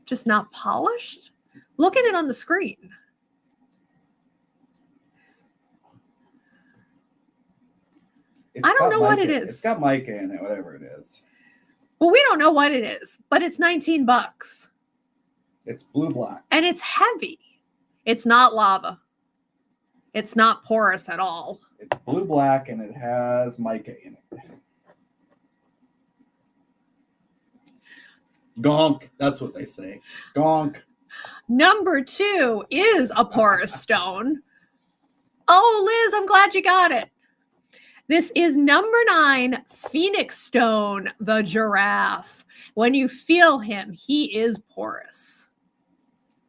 Speaker 1: Just not polished? Look at it on the screen. I don't know what it is.
Speaker 2: It's got mica in it, whatever it is.
Speaker 1: Well, we don't know what it is, but it's $19.
Speaker 2: It's blue black.
Speaker 1: And it's heavy. It's not lava. It's not porous at all.
Speaker 2: It's blue black and it has mica in it. Gonk. That's what they say. Gonk.
Speaker 1: Number 2 is a porous stone. Oh, Liz, I'm glad you got it. This is number 9, Phoenix Stone, the giraffe. When you feel him, he is porous.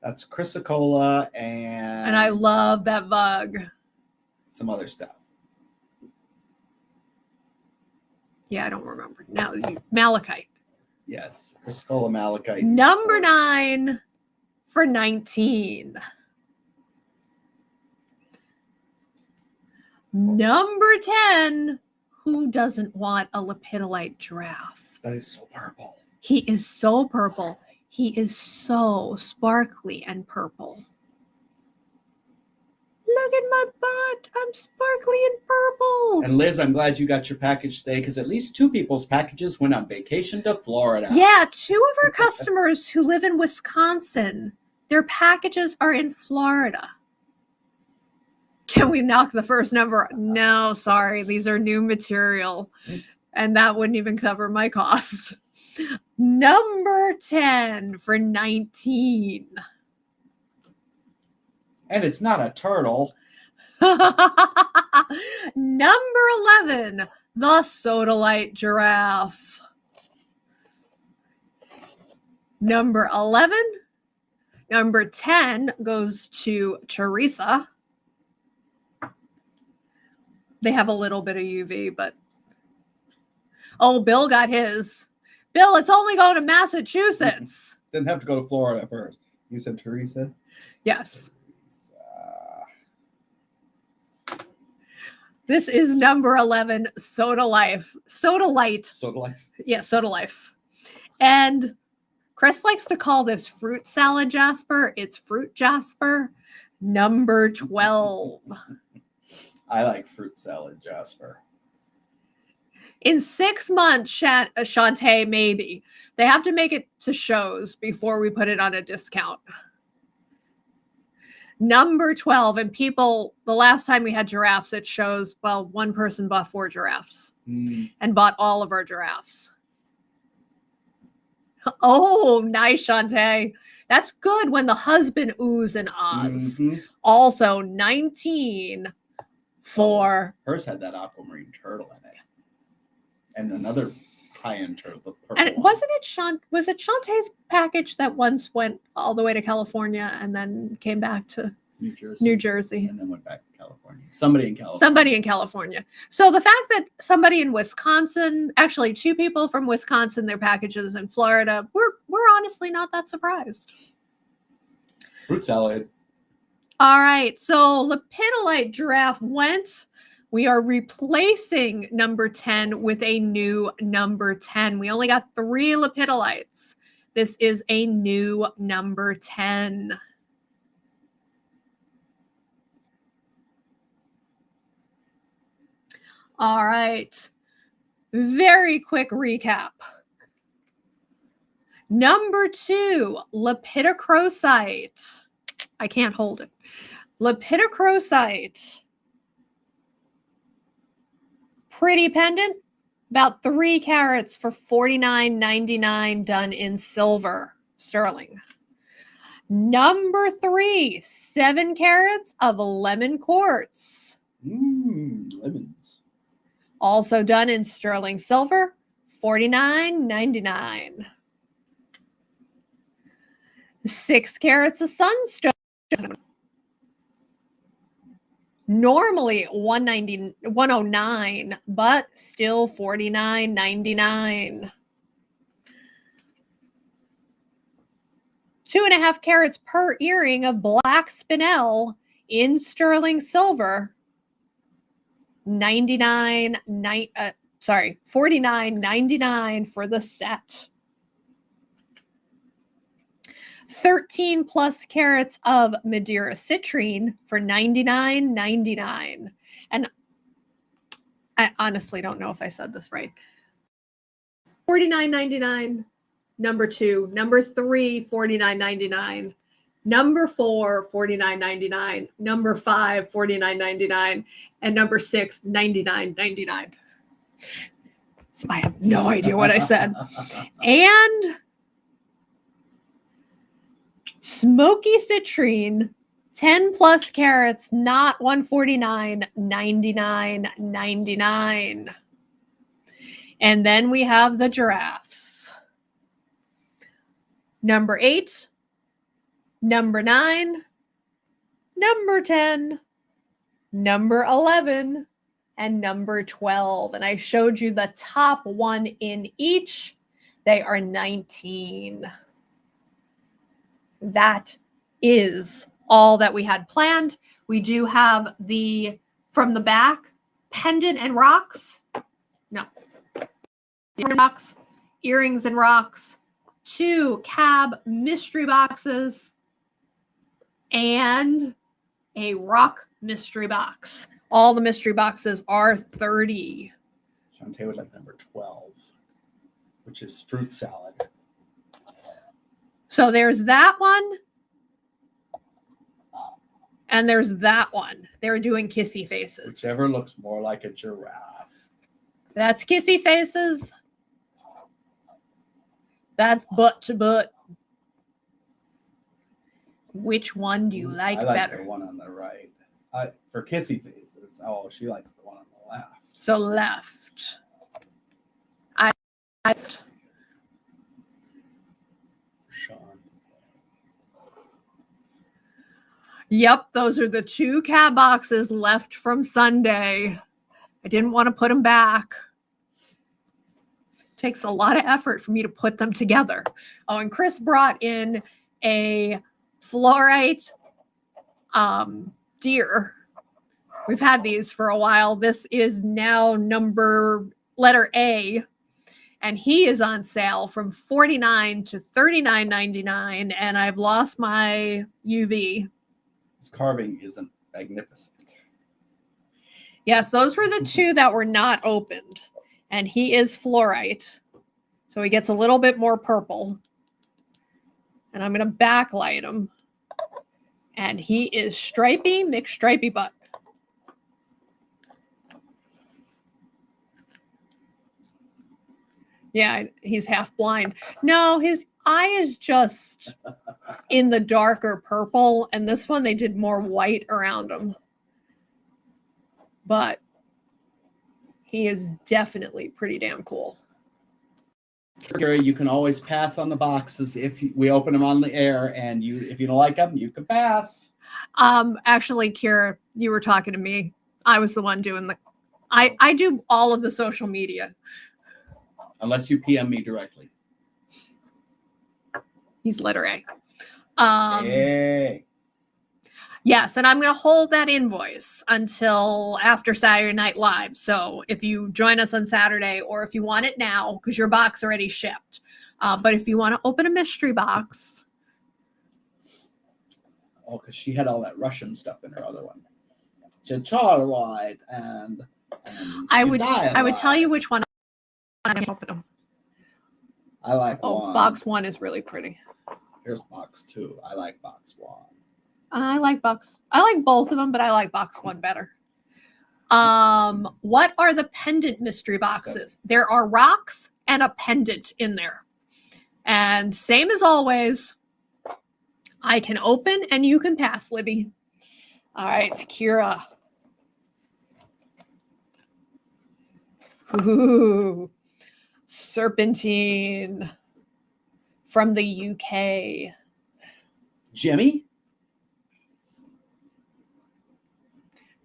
Speaker 2: That's chrysocolla and
Speaker 1: I love that bug.
Speaker 2: Some other stuff.
Speaker 1: Yeah, I don't remember. Now, malachite.
Speaker 2: Yes, chrysocolla malachite.
Speaker 1: Number 9 for $19. Number 10, who doesn't want a lepidolite giraffe?
Speaker 2: That is so purple.
Speaker 1: He is so purple. He is so sparkly and purple. Look at my butt. I'm sparkly and purple.
Speaker 2: And Liz, I'm glad you got your package today because at least 2 people's packages went on vacation to Florida.
Speaker 1: Yeah, 2 of our customers who live in Wisconsin, their packages are in Florida. Can we knock the first number? No, sorry. These are new material. And that wouldn't even cover my cost. Number 10 for 19.
Speaker 2: And it's not a turtle.
Speaker 1: Number 11, the Sodalite giraffe. Number 11. Number 10 goes to Teresa. They have a little bit of UV, but... Oh, Bill got his. Bill, it's only going to Massachusetts.
Speaker 2: Didn't have to go to Florida first. You said Teresa?
Speaker 1: Yes. This is number 11, Sodalite.
Speaker 2: Sodalite.
Speaker 1: Yeah, Sodalite. And Chris likes to call this fruit salad Jasper. It's fruit Jasper. Number 12.
Speaker 2: I like fruit salad Jasper.
Speaker 1: In 6 months, Shantae, maybe. They have to make it to shows before we put it on a discount. Number 12. And people, the last time we had giraffes at shows, well, one person bought 4 giraffes and bought all of our giraffes. Oh, nice, Shantae. That's good when the husband oohs and ahs. Also, 19 for...
Speaker 2: Hers had that aquamarine turtle in it. And another high-end turtle. The purple
Speaker 1: and wasn't it was it Shantae's package that once went all the way to California and then came back to New Jersey?
Speaker 2: And then went back to California. Somebody in California.
Speaker 1: So the fact that somebody in Wisconsin, actually 2 people from Wisconsin, their packages in Florida, we're honestly not that surprised.
Speaker 2: Fruit salad.
Speaker 1: All right. So Lepidolite giraffe went. We are replacing number 10 with a new number 10. We only got 3 Lepidolites. This is a new number 10. All right. Very quick recap. Number 2, Lepidocrocite. I can't hold it. Lepidocrocite. Pretty pendant, about 3 carats for $49.99, done in silver sterling. Number 3, 7 carats of lemon quartz.
Speaker 2: Lemons.
Speaker 1: Also done in sterling silver, $49.99. 6 carats of sunstone. Normally $109, but still $49.99. 2.5 carats per earring of black spinel in sterling silver. $49.99 for the set. 13 plus carats of Madeira citrine for $99.99. And I honestly don't know if I said this right. $49.99, number 2. Number 3, $49.99. Number 4, $49.99. Number 5, $49.99. And number 6, $99.99. So I have no idea what I said. And smoky citrine, 10 plus carats, not $149, $99.99. And then we have the giraffes. Number 8, number 9, number 10, number 11, and number 12. And I showed you the top one in each. They are 19. That is all that we had planned. We do have from the back, pendant and rocks. No. Rocks, earrings and rocks, 2 cab mystery boxes, and a rock mystery box. All the mystery boxes are $30.
Speaker 2: Shantae would like number 12, which is fruit salad.
Speaker 1: So there's that one. And there's that one. They're doing kissy faces.
Speaker 2: Whichever looks more like a giraffe.
Speaker 1: That's kissy faces. That's butt to butt. Which one do you like
Speaker 2: I like
Speaker 1: better?
Speaker 2: the one on the right. For kissy faces. Oh, she likes the one on the left.
Speaker 1: So left. I.
Speaker 2: Sean.
Speaker 1: Yep, those are the 2 cat boxes left from Sunday. I didn't want to put them back. It takes a lot of effort for me to put them together. Oh, and Chris brought in a fluorite deer. We've had these for a while. This is now letter A, and he is on sale from $49 to $39.99, and I've lost my UV.
Speaker 2: This carving isn't magnificent.
Speaker 1: Yes, those were the 2 that were not opened, and he is fluorite, so he gets a little bit more purple. And I'm going to backlight him, and he is stripy, mixed stripy butt. Yeah, he's half blind. No, his eye is just in the darker purple, and this one they did more white around him. But he is definitely pretty damn cool.
Speaker 2: You can always pass on the boxes if we open them on the air, and if you don't like them, you can pass.
Speaker 1: Actually, Kira, you were talking to me. I was the one doing I do all of the social media.
Speaker 2: Unless you PM me directly.
Speaker 1: He's letter A.
Speaker 2: Hey.
Speaker 1: Yes, and I'm going to hold that invoice until after Saturday Night Live. So if you join us on Saturday, or if you want it now, because your box already shipped. But if you want to open a mystery box.
Speaker 2: Oh, because she had all that Russian stuff in her other one. Chicharite and
Speaker 1: I would tell you which one I open them.
Speaker 2: I like one.
Speaker 1: Box 1 is really pretty.
Speaker 2: Here's box 2. I like box 1.
Speaker 1: I like both of them, but I like box 1 better. What are the pendant mystery boxes? There are rocks and a pendant in there. And same as always, I can open and you can pass, Libby. All right, Kira. Ooh, serpentine from the UK.
Speaker 2: Jimmy?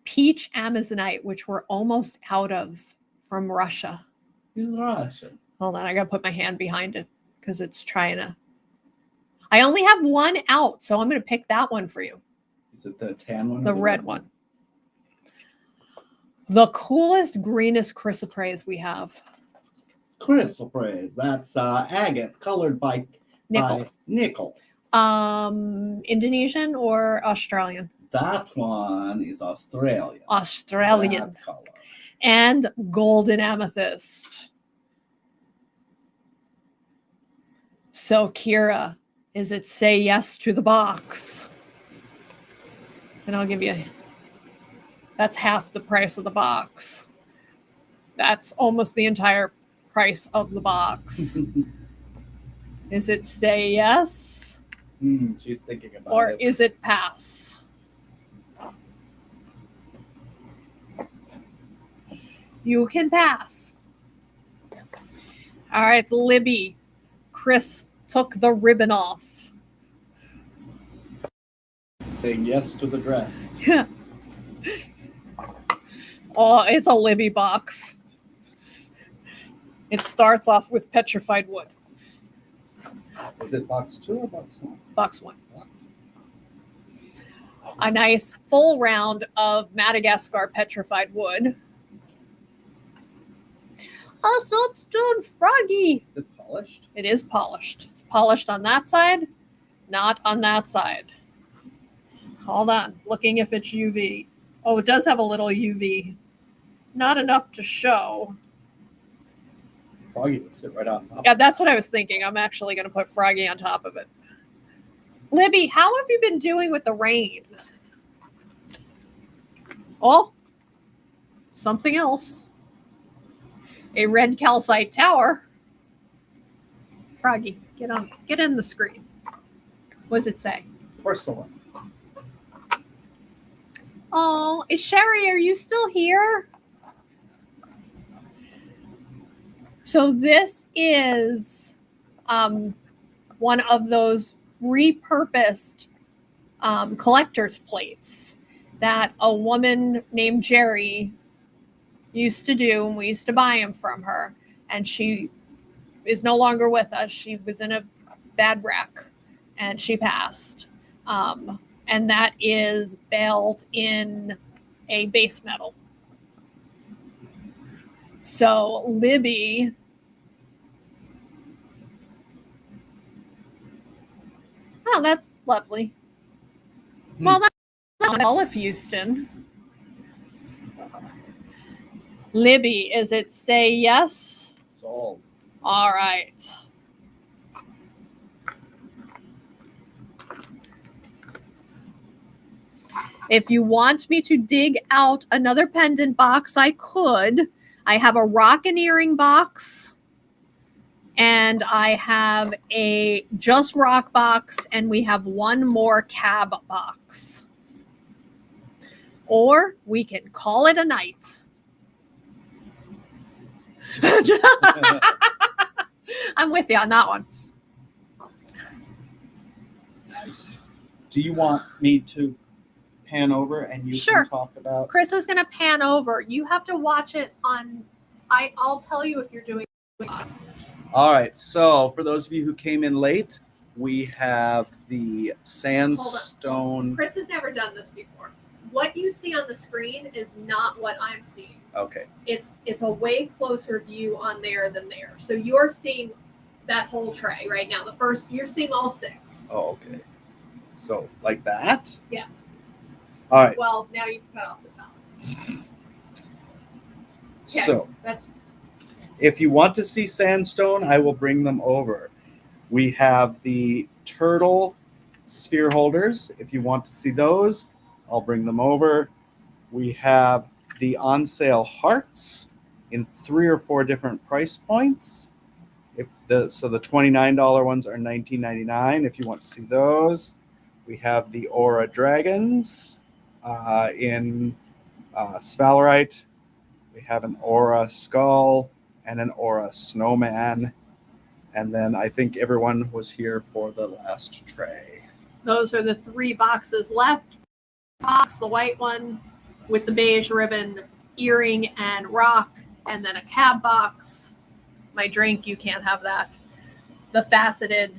Speaker 1: Peach Amazonite, which we're almost out of from Russia.
Speaker 2: He's Russian.
Speaker 1: Hold on, I gotta put my hand behind it because it's trying to. I only have one out, so I'm gonna pick that one for you.
Speaker 2: Is it the tan one?
Speaker 1: The red one. The coolest, greenest chrysoprase we have.
Speaker 2: Chrysoprase. That's agate colored by nickel.
Speaker 1: Indonesian or Australian?
Speaker 2: That one is Australian.
Speaker 1: Australian. And golden amethyst. So, Kira, is it say yes to the box? And I'll give you, that's half the price of the box. That's almost the entire price of the box. Is it say yes?
Speaker 2: She's thinking about
Speaker 1: or
Speaker 2: it.
Speaker 1: Or is it pass? You can pass. All right, Libby. Chris took the ribbon off.
Speaker 2: Saying yes to the dress.
Speaker 1: Oh, it's a Libby box. It starts off with petrified wood.
Speaker 2: Is it box 2 or box 1?
Speaker 1: Box 1. A nice full round of Madagascar petrified wood. A soapstone froggy.
Speaker 2: Is it polished?
Speaker 1: It is polished. It's polished on that side, not on that side. Hold on. Looking if it's UV. Oh, it does have a little UV. Not enough to show.
Speaker 2: Froggy would sit right on top.
Speaker 1: Yeah, that's what I was thinking. I'm actually going to put Froggy on top of it. Libby, how have you been doing with the rain? Oh, something else. A red calcite tower Froggy, get in the screen. What does it say?
Speaker 2: Porcelain.
Speaker 1: Oh, Sherry, are you still here? So this is one of those repurposed collector's plates that a woman named Jerry used to do, and we used to buy them from her. And she is no longer with us. She was in a bad wreck, and she passed. And that is baled in a base metal. So Libby oh, that's lovely. Well, that's Olive Houston. Libby, is it say yes?
Speaker 2: Sold.
Speaker 1: All right. If you want me to dig out another pendant box, I could. I have a rock and earring box, and I have a just rock box, and we have one more cab box. Or we can call it a night. I'm with you on that one.
Speaker 2: Nice. Do you want me to pan over and you
Speaker 1: Sure.
Speaker 2: can talk about?
Speaker 1: Chris is going to pan over. You have to watch it on. I'll tell you if you're doing.
Speaker 2: All right. So for those of you who came in late, we have the sandstone.
Speaker 1: Chris has never done this before. What you see on the screen is not what I'm seeing.
Speaker 2: Okay.
Speaker 1: It's a way closer view on there than there. So you're seeing that whole tray right now. You're seeing all 6.
Speaker 2: Oh, okay. So like that?
Speaker 1: Yes.
Speaker 2: All right.
Speaker 1: Well, now you've cut off the top. Yeah,
Speaker 2: so
Speaker 1: that's.
Speaker 2: if you want to see sandstone, I will bring them over. We have the turtle sphere holders. If you want to see those, I'll bring them over. We have the on sale hearts in 3 or 4 different price points. So the $29 ones are $19.99 if you want to see those. We have the Aura Dragons in Sphalerite. We have an Aura Skull and an Aura Snowman. And then I think everyone was here for the last tray.
Speaker 1: Those are the 3 boxes left. Box, the white one with the beige ribbon, earring, and rock, and then a cab box. My drink, you can't have that. The faceted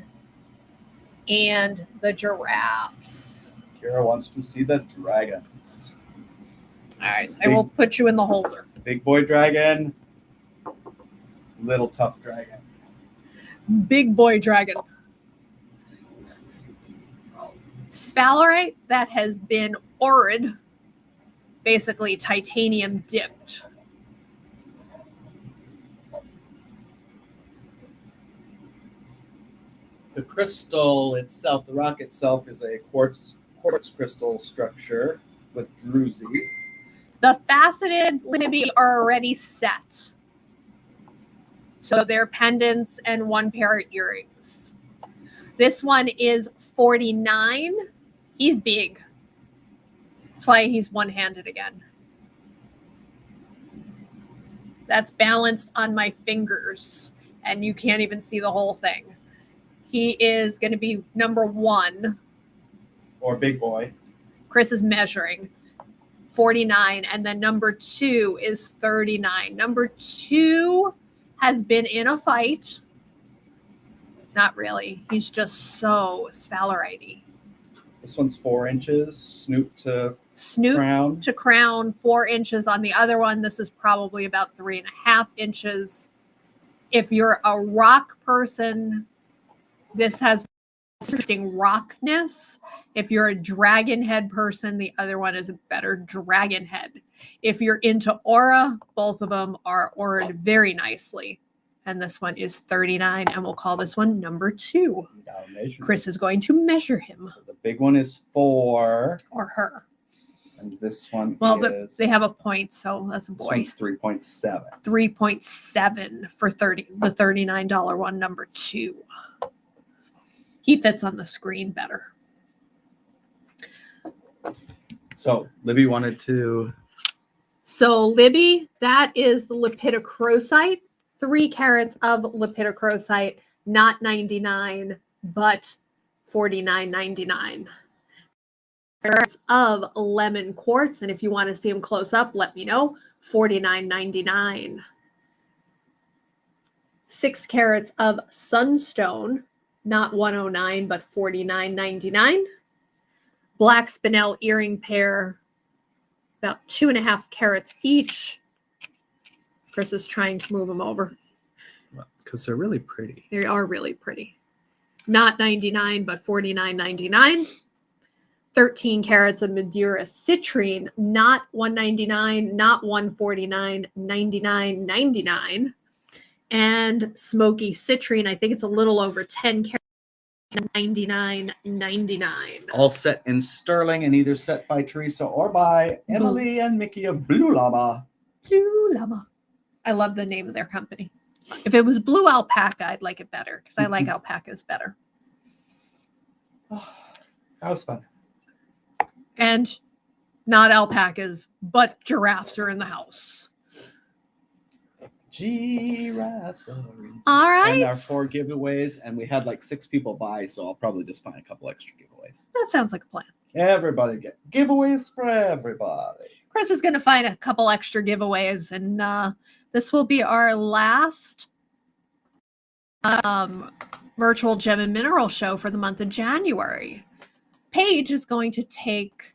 Speaker 1: and the giraffes.
Speaker 2: Kira wants to see the dragons.
Speaker 1: All right, I will put you in the holder.
Speaker 2: Big boy dragon, little tough dragon.
Speaker 1: Big boy dragon. Sphalerite that has been aurid, basically titanium dipped.
Speaker 2: The crystal itself, the rock itself, is a quartz crystal structure with druzy.
Speaker 1: The faceted Libby are already set. So they're pendants and 1 pair of earrings. This one is $49. He's big. That's why he's one-handed again. That's balanced on my fingers, and you can't even see the whole thing. He is going to be number 1.
Speaker 2: Or big boy.
Speaker 1: Chris is measuring. 49, and then number 2 is 39. Number 2 has been in a fight. Not really. He's just so sphalerite-y.
Speaker 2: This one's 4 inches, snoot to
Speaker 1: crown, 4 inches on the other one. This is probably about 3.5 inches. If you're a rock person, this has interesting rockness. If you're a dragon head person, the other one is a better dragon head. If you're into aura, both of them are auraed very nicely. And this one is 39, and we'll call this one number 2. Chris is going to measure him.
Speaker 2: So the big one is 4.
Speaker 1: Or her.
Speaker 2: And this one is...
Speaker 1: they have a point, so that's a
Speaker 2: This
Speaker 1: boy.
Speaker 2: one's 3.7.
Speaker 1: 3.7 for the $39 one, number 2. He fits on the screen better.
Speaker 2: So Libby wanted to...
Speaker 1: So Libby, that is the lepidocrocite. 3 carats of lepidocrocite, not 99, but $49.99. Carats of lemon quartz, and if you want to see them close up, let me know. $49.99. 6 carats of sunstone, not 109, but $49.99. Black spinel earring pair, about 2.5 carats each. Chris is trying to move them over.
Speaker 2: Because they're really pretty.
Speaker 1: They are really pretty. Not 99, but $49.99. 13 carats of Madura citrine, not $199, not $149, $99.99. And smoky citrine, I think it's a little over 10 carats, $99.99.
Speaker 2: All set in sterling and either set by Teresa or by Emily and Mickey of Blue Llama.
Speaker 1: Blue Llama. I love the name of their company. If it was Blue Alpaca, I'd like it better because I like alpacas better.
Speaker 2: That was fun.
Speaker 1: And not alpacas, but giraffes are in the house.
Speaker 2: Giraffes are in.
Speaker 1: All right.
Speaker 2: And our 4 giveaways, and we had like 6 people buy, so I'll probably just find a couple extra giveaways.
Speaker 1: That sounds like a plan.
Speaker 2: Everybody get giveaways for everybody.
Speaker 1: Chris is going to find a couple extra giveaways, and this will be our last virtual gem and mineral show for the month of January. Paige is going to take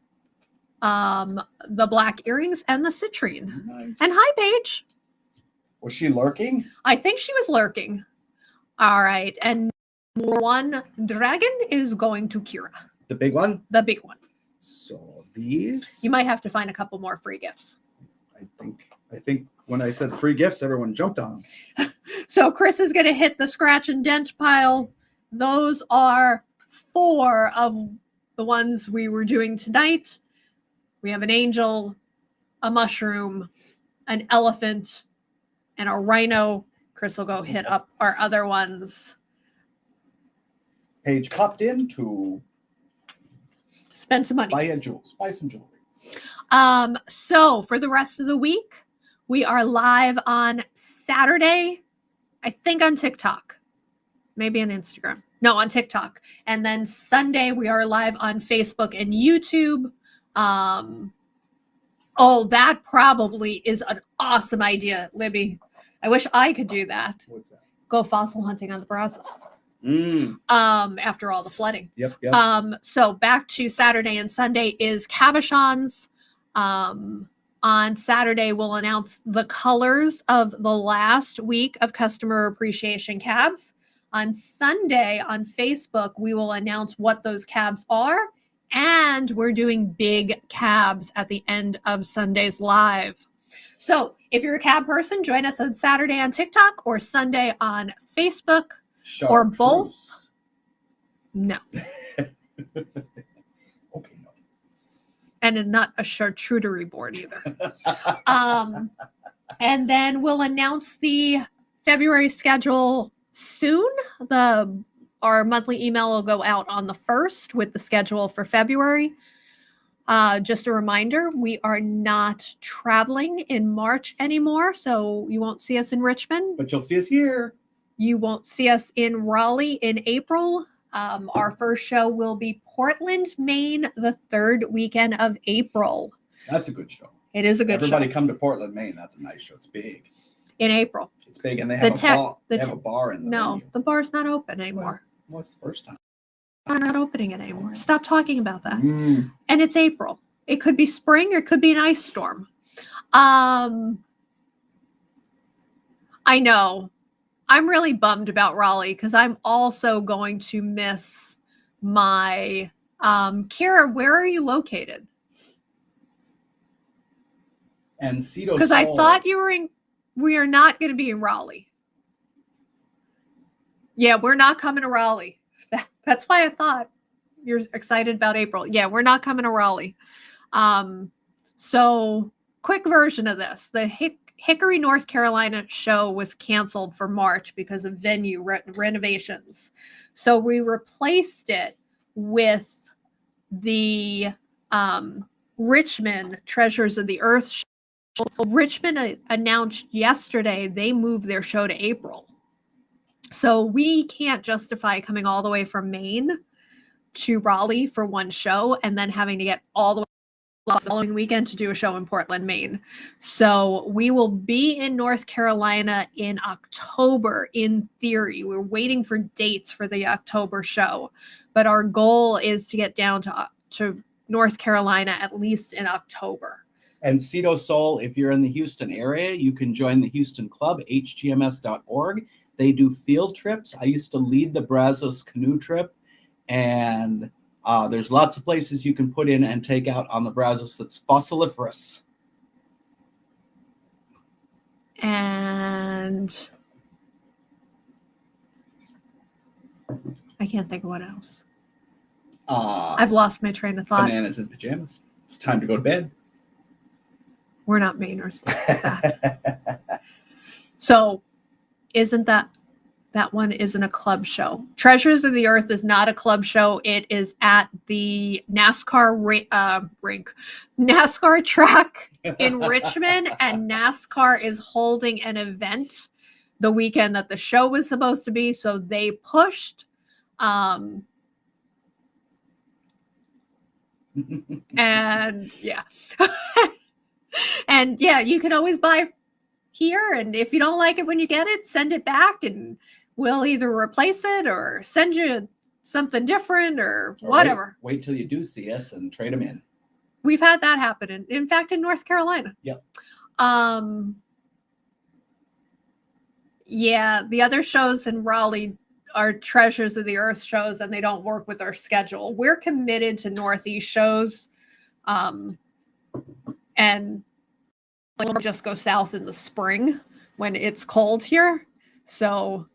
Speaker 1: the black earrings and the citrine.
Speaker 2: Nice.
Speaker 1: And hi, Paige.
Speaker 2: Was she lurking?
Speaker 1: I think she was lurking. All right. And one dragon is going to Kira.
Speaker 2: The big one?
Speaker 1: The big one.
Speaker 2: So these...
Speaker 1: You might have to find a couple more free gifts.
Speaker 2: I think when I said free gifts, everyone jumped on them.
Speaker 1: So Chris is going to hit the scratch and dent pile. Those are 4 of the ones we were doing tonight. We have an angel, a mushroom, an elephant, and a rhino. Chris will go hit up our other ones.
Speaker 2: Paige popped in to
Speaker 1: Spend some money.
Speaker 2: Buy some jewelry.
Speaker 1: So for the rest of the week, we are live on Saturday, I think on TikTok, maybe on Instagram. No, on TikTok. And then Sunday, we are live on Facebook and YouTube. Oh, that probably is an awesome idea, Libby. I wish I could do that.
Speaker 2: What's that?
Speaker 1: Go fossil hunting on the Brazos. After all the flooding.
Speaker 2: Yep.
Speaker 1: So back to Saturday and Sunday is cabochons. On Saturday, we'll announce the colors of the last week of customer appreciation cabs. On Sunday on Facebook, we will announce what those cabs are. And we're doing big cabs at the end of Sunday's live. So if you're a cab person, join us on Saturday on TikTok or Sunday on Facebook. Or both? No.
Speaker 2: Okay, no.
Speaker 1: And not a charcuterie board either. And then we'll announce the February schedule soon. Our monthly email will go out on the 1st with the schedule for February. Just a reminder, we are not traveling in March anymore, so you won't see us in Richmond.
Speaker 2: But you'll see us here.
Speaker 1: You won't see us in Raleigh in April. Our first show will be Portland, Maine, the 3rd weekend of April.
Speaker 2: That's a good show.
Speaker 1: It is a good show.
Speaker 2: Everybody come to Portland, Maine. That's a nice show. It's big.
Speaker 1: In April.
Speaker 2: It's big, and they have a bar in the
Speaker 1: No,
Speaker 2: venue.
Speaker 1: the bar's not open anymore.
Speaker 2: Well, it's the first time.
Speaker 1: They're not opening it anymore. Stop talking about that.
Speaker 2: Mm.
Speaker 1: And it's April. It could be spring or it could be an ice storm. I know. I'm really bummed about Raleigh because I'm also going to miss my Kira, where are you located?
Speaker 2: And Cito
Speaker 1: Because I thought you were in, we are not going to be in Raleigh. Yeah, we're not coming to Raleigh. That's why I thought you're excited about April. Yeah, we're not coming to Raleigh. So, quick version of this. The Hickory, North Carolina show was canceled for March because of venue renovations. So we replaced it with the Richmond Treasures of the Earth show. Richmond announced yesterday they moved their show to April. So we can't justify coming all the way from Maine to Raleigh for one show and then having to get all the way the following weekend to do a show in Portland, Maine. So we will be in North Carolina in October, in theory. We're waiting for dates for the October show, but our goal is to get down to North Carolina at least in October.
Speaker 2: And Cedo Soul, if you're in the Houston area, you can join the Houston Club, hgms.org. They do field trips. I used to lead the Brazos canoe trip, and there's lots of places you can put in and take out on the Brazos that's fossiliferous.
Speaker 1: And I can't think of what else. I've lost my train of thought.
Speaker 2: Bananas in pajamas. It's time to go to bed.
Speaker 1: We're not Mainers like that. So isn't that one isn't a club show? Treasures of the Earth is not a club show. It is at the NASCAR rink, NASCAR track in Richmond, and NASCAR is holding an event the weekend that the show was supposed to be. So they pushed. And yeah. And yeah, you can always buy here, and if you don't like it when you get it, send it back and we'll either replace it or send you something different or whatever.
Speaker 2: Wait till you do see us and trade them in.
Speaker 1: We've had that happen, in fact, in North Carolina.
Speaker 2: Yep.
Speaker 1: Yeah, the other shows in Raleigh are Treasures of the Earth shows, and they don't work with our schedule. We're committed to Northeast shows, and we'll just go south in the spring when it's cold here. So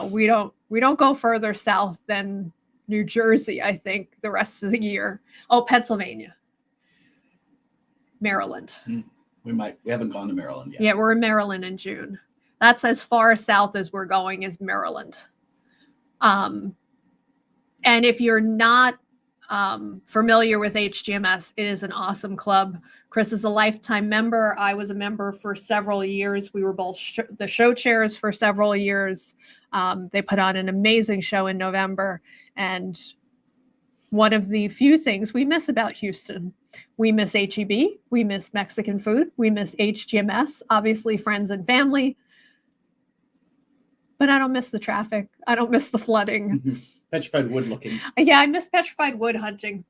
Speaker 1: we don't go further south than New Jersey, I think, the rest of the year. Oh, Pennsylvania, Maryland.
Speaker 2: We haven't gone to Maryland yet.
Speaker 1: Yeah, we're in Maryland in June. That's as far south as we're going is Maryland. And if you're not familiar with HGMS, it is an awesome club. Chris is a lifetime member. I was a member for several years. We were both the show chairs for several years. They put on an amazing show in November. And one of the few things we miss about Houston, we miss HEB, we miss Mexican food, we miss HGMS, obviously friends and family. But I don't miss the traffic. I don't miss the flooding.
Speaker 2: Petrified wood looking.
Speaker 1: Yeah, I miss petrified wood hunting.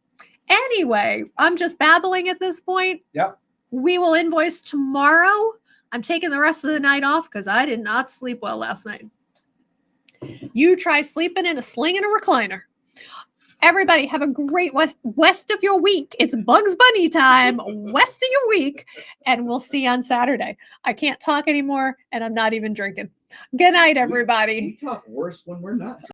Speaker 1: Anyway, I'm just babbling at this point.
Speaker 2: Yep.
Speaker 1: We will invoice tomorrow. I'm taking the rest of the night off because I did not sleep well last night. You try sleeping in a sling and a recliner. Everybody have a great west of your week. It's Bugs Bunny time, west of your week, and we'll see you on Saturday. I can't talk anymore, and I'm not even drinking. Good night, everybody.
Speaker 2: We talk worse when we're not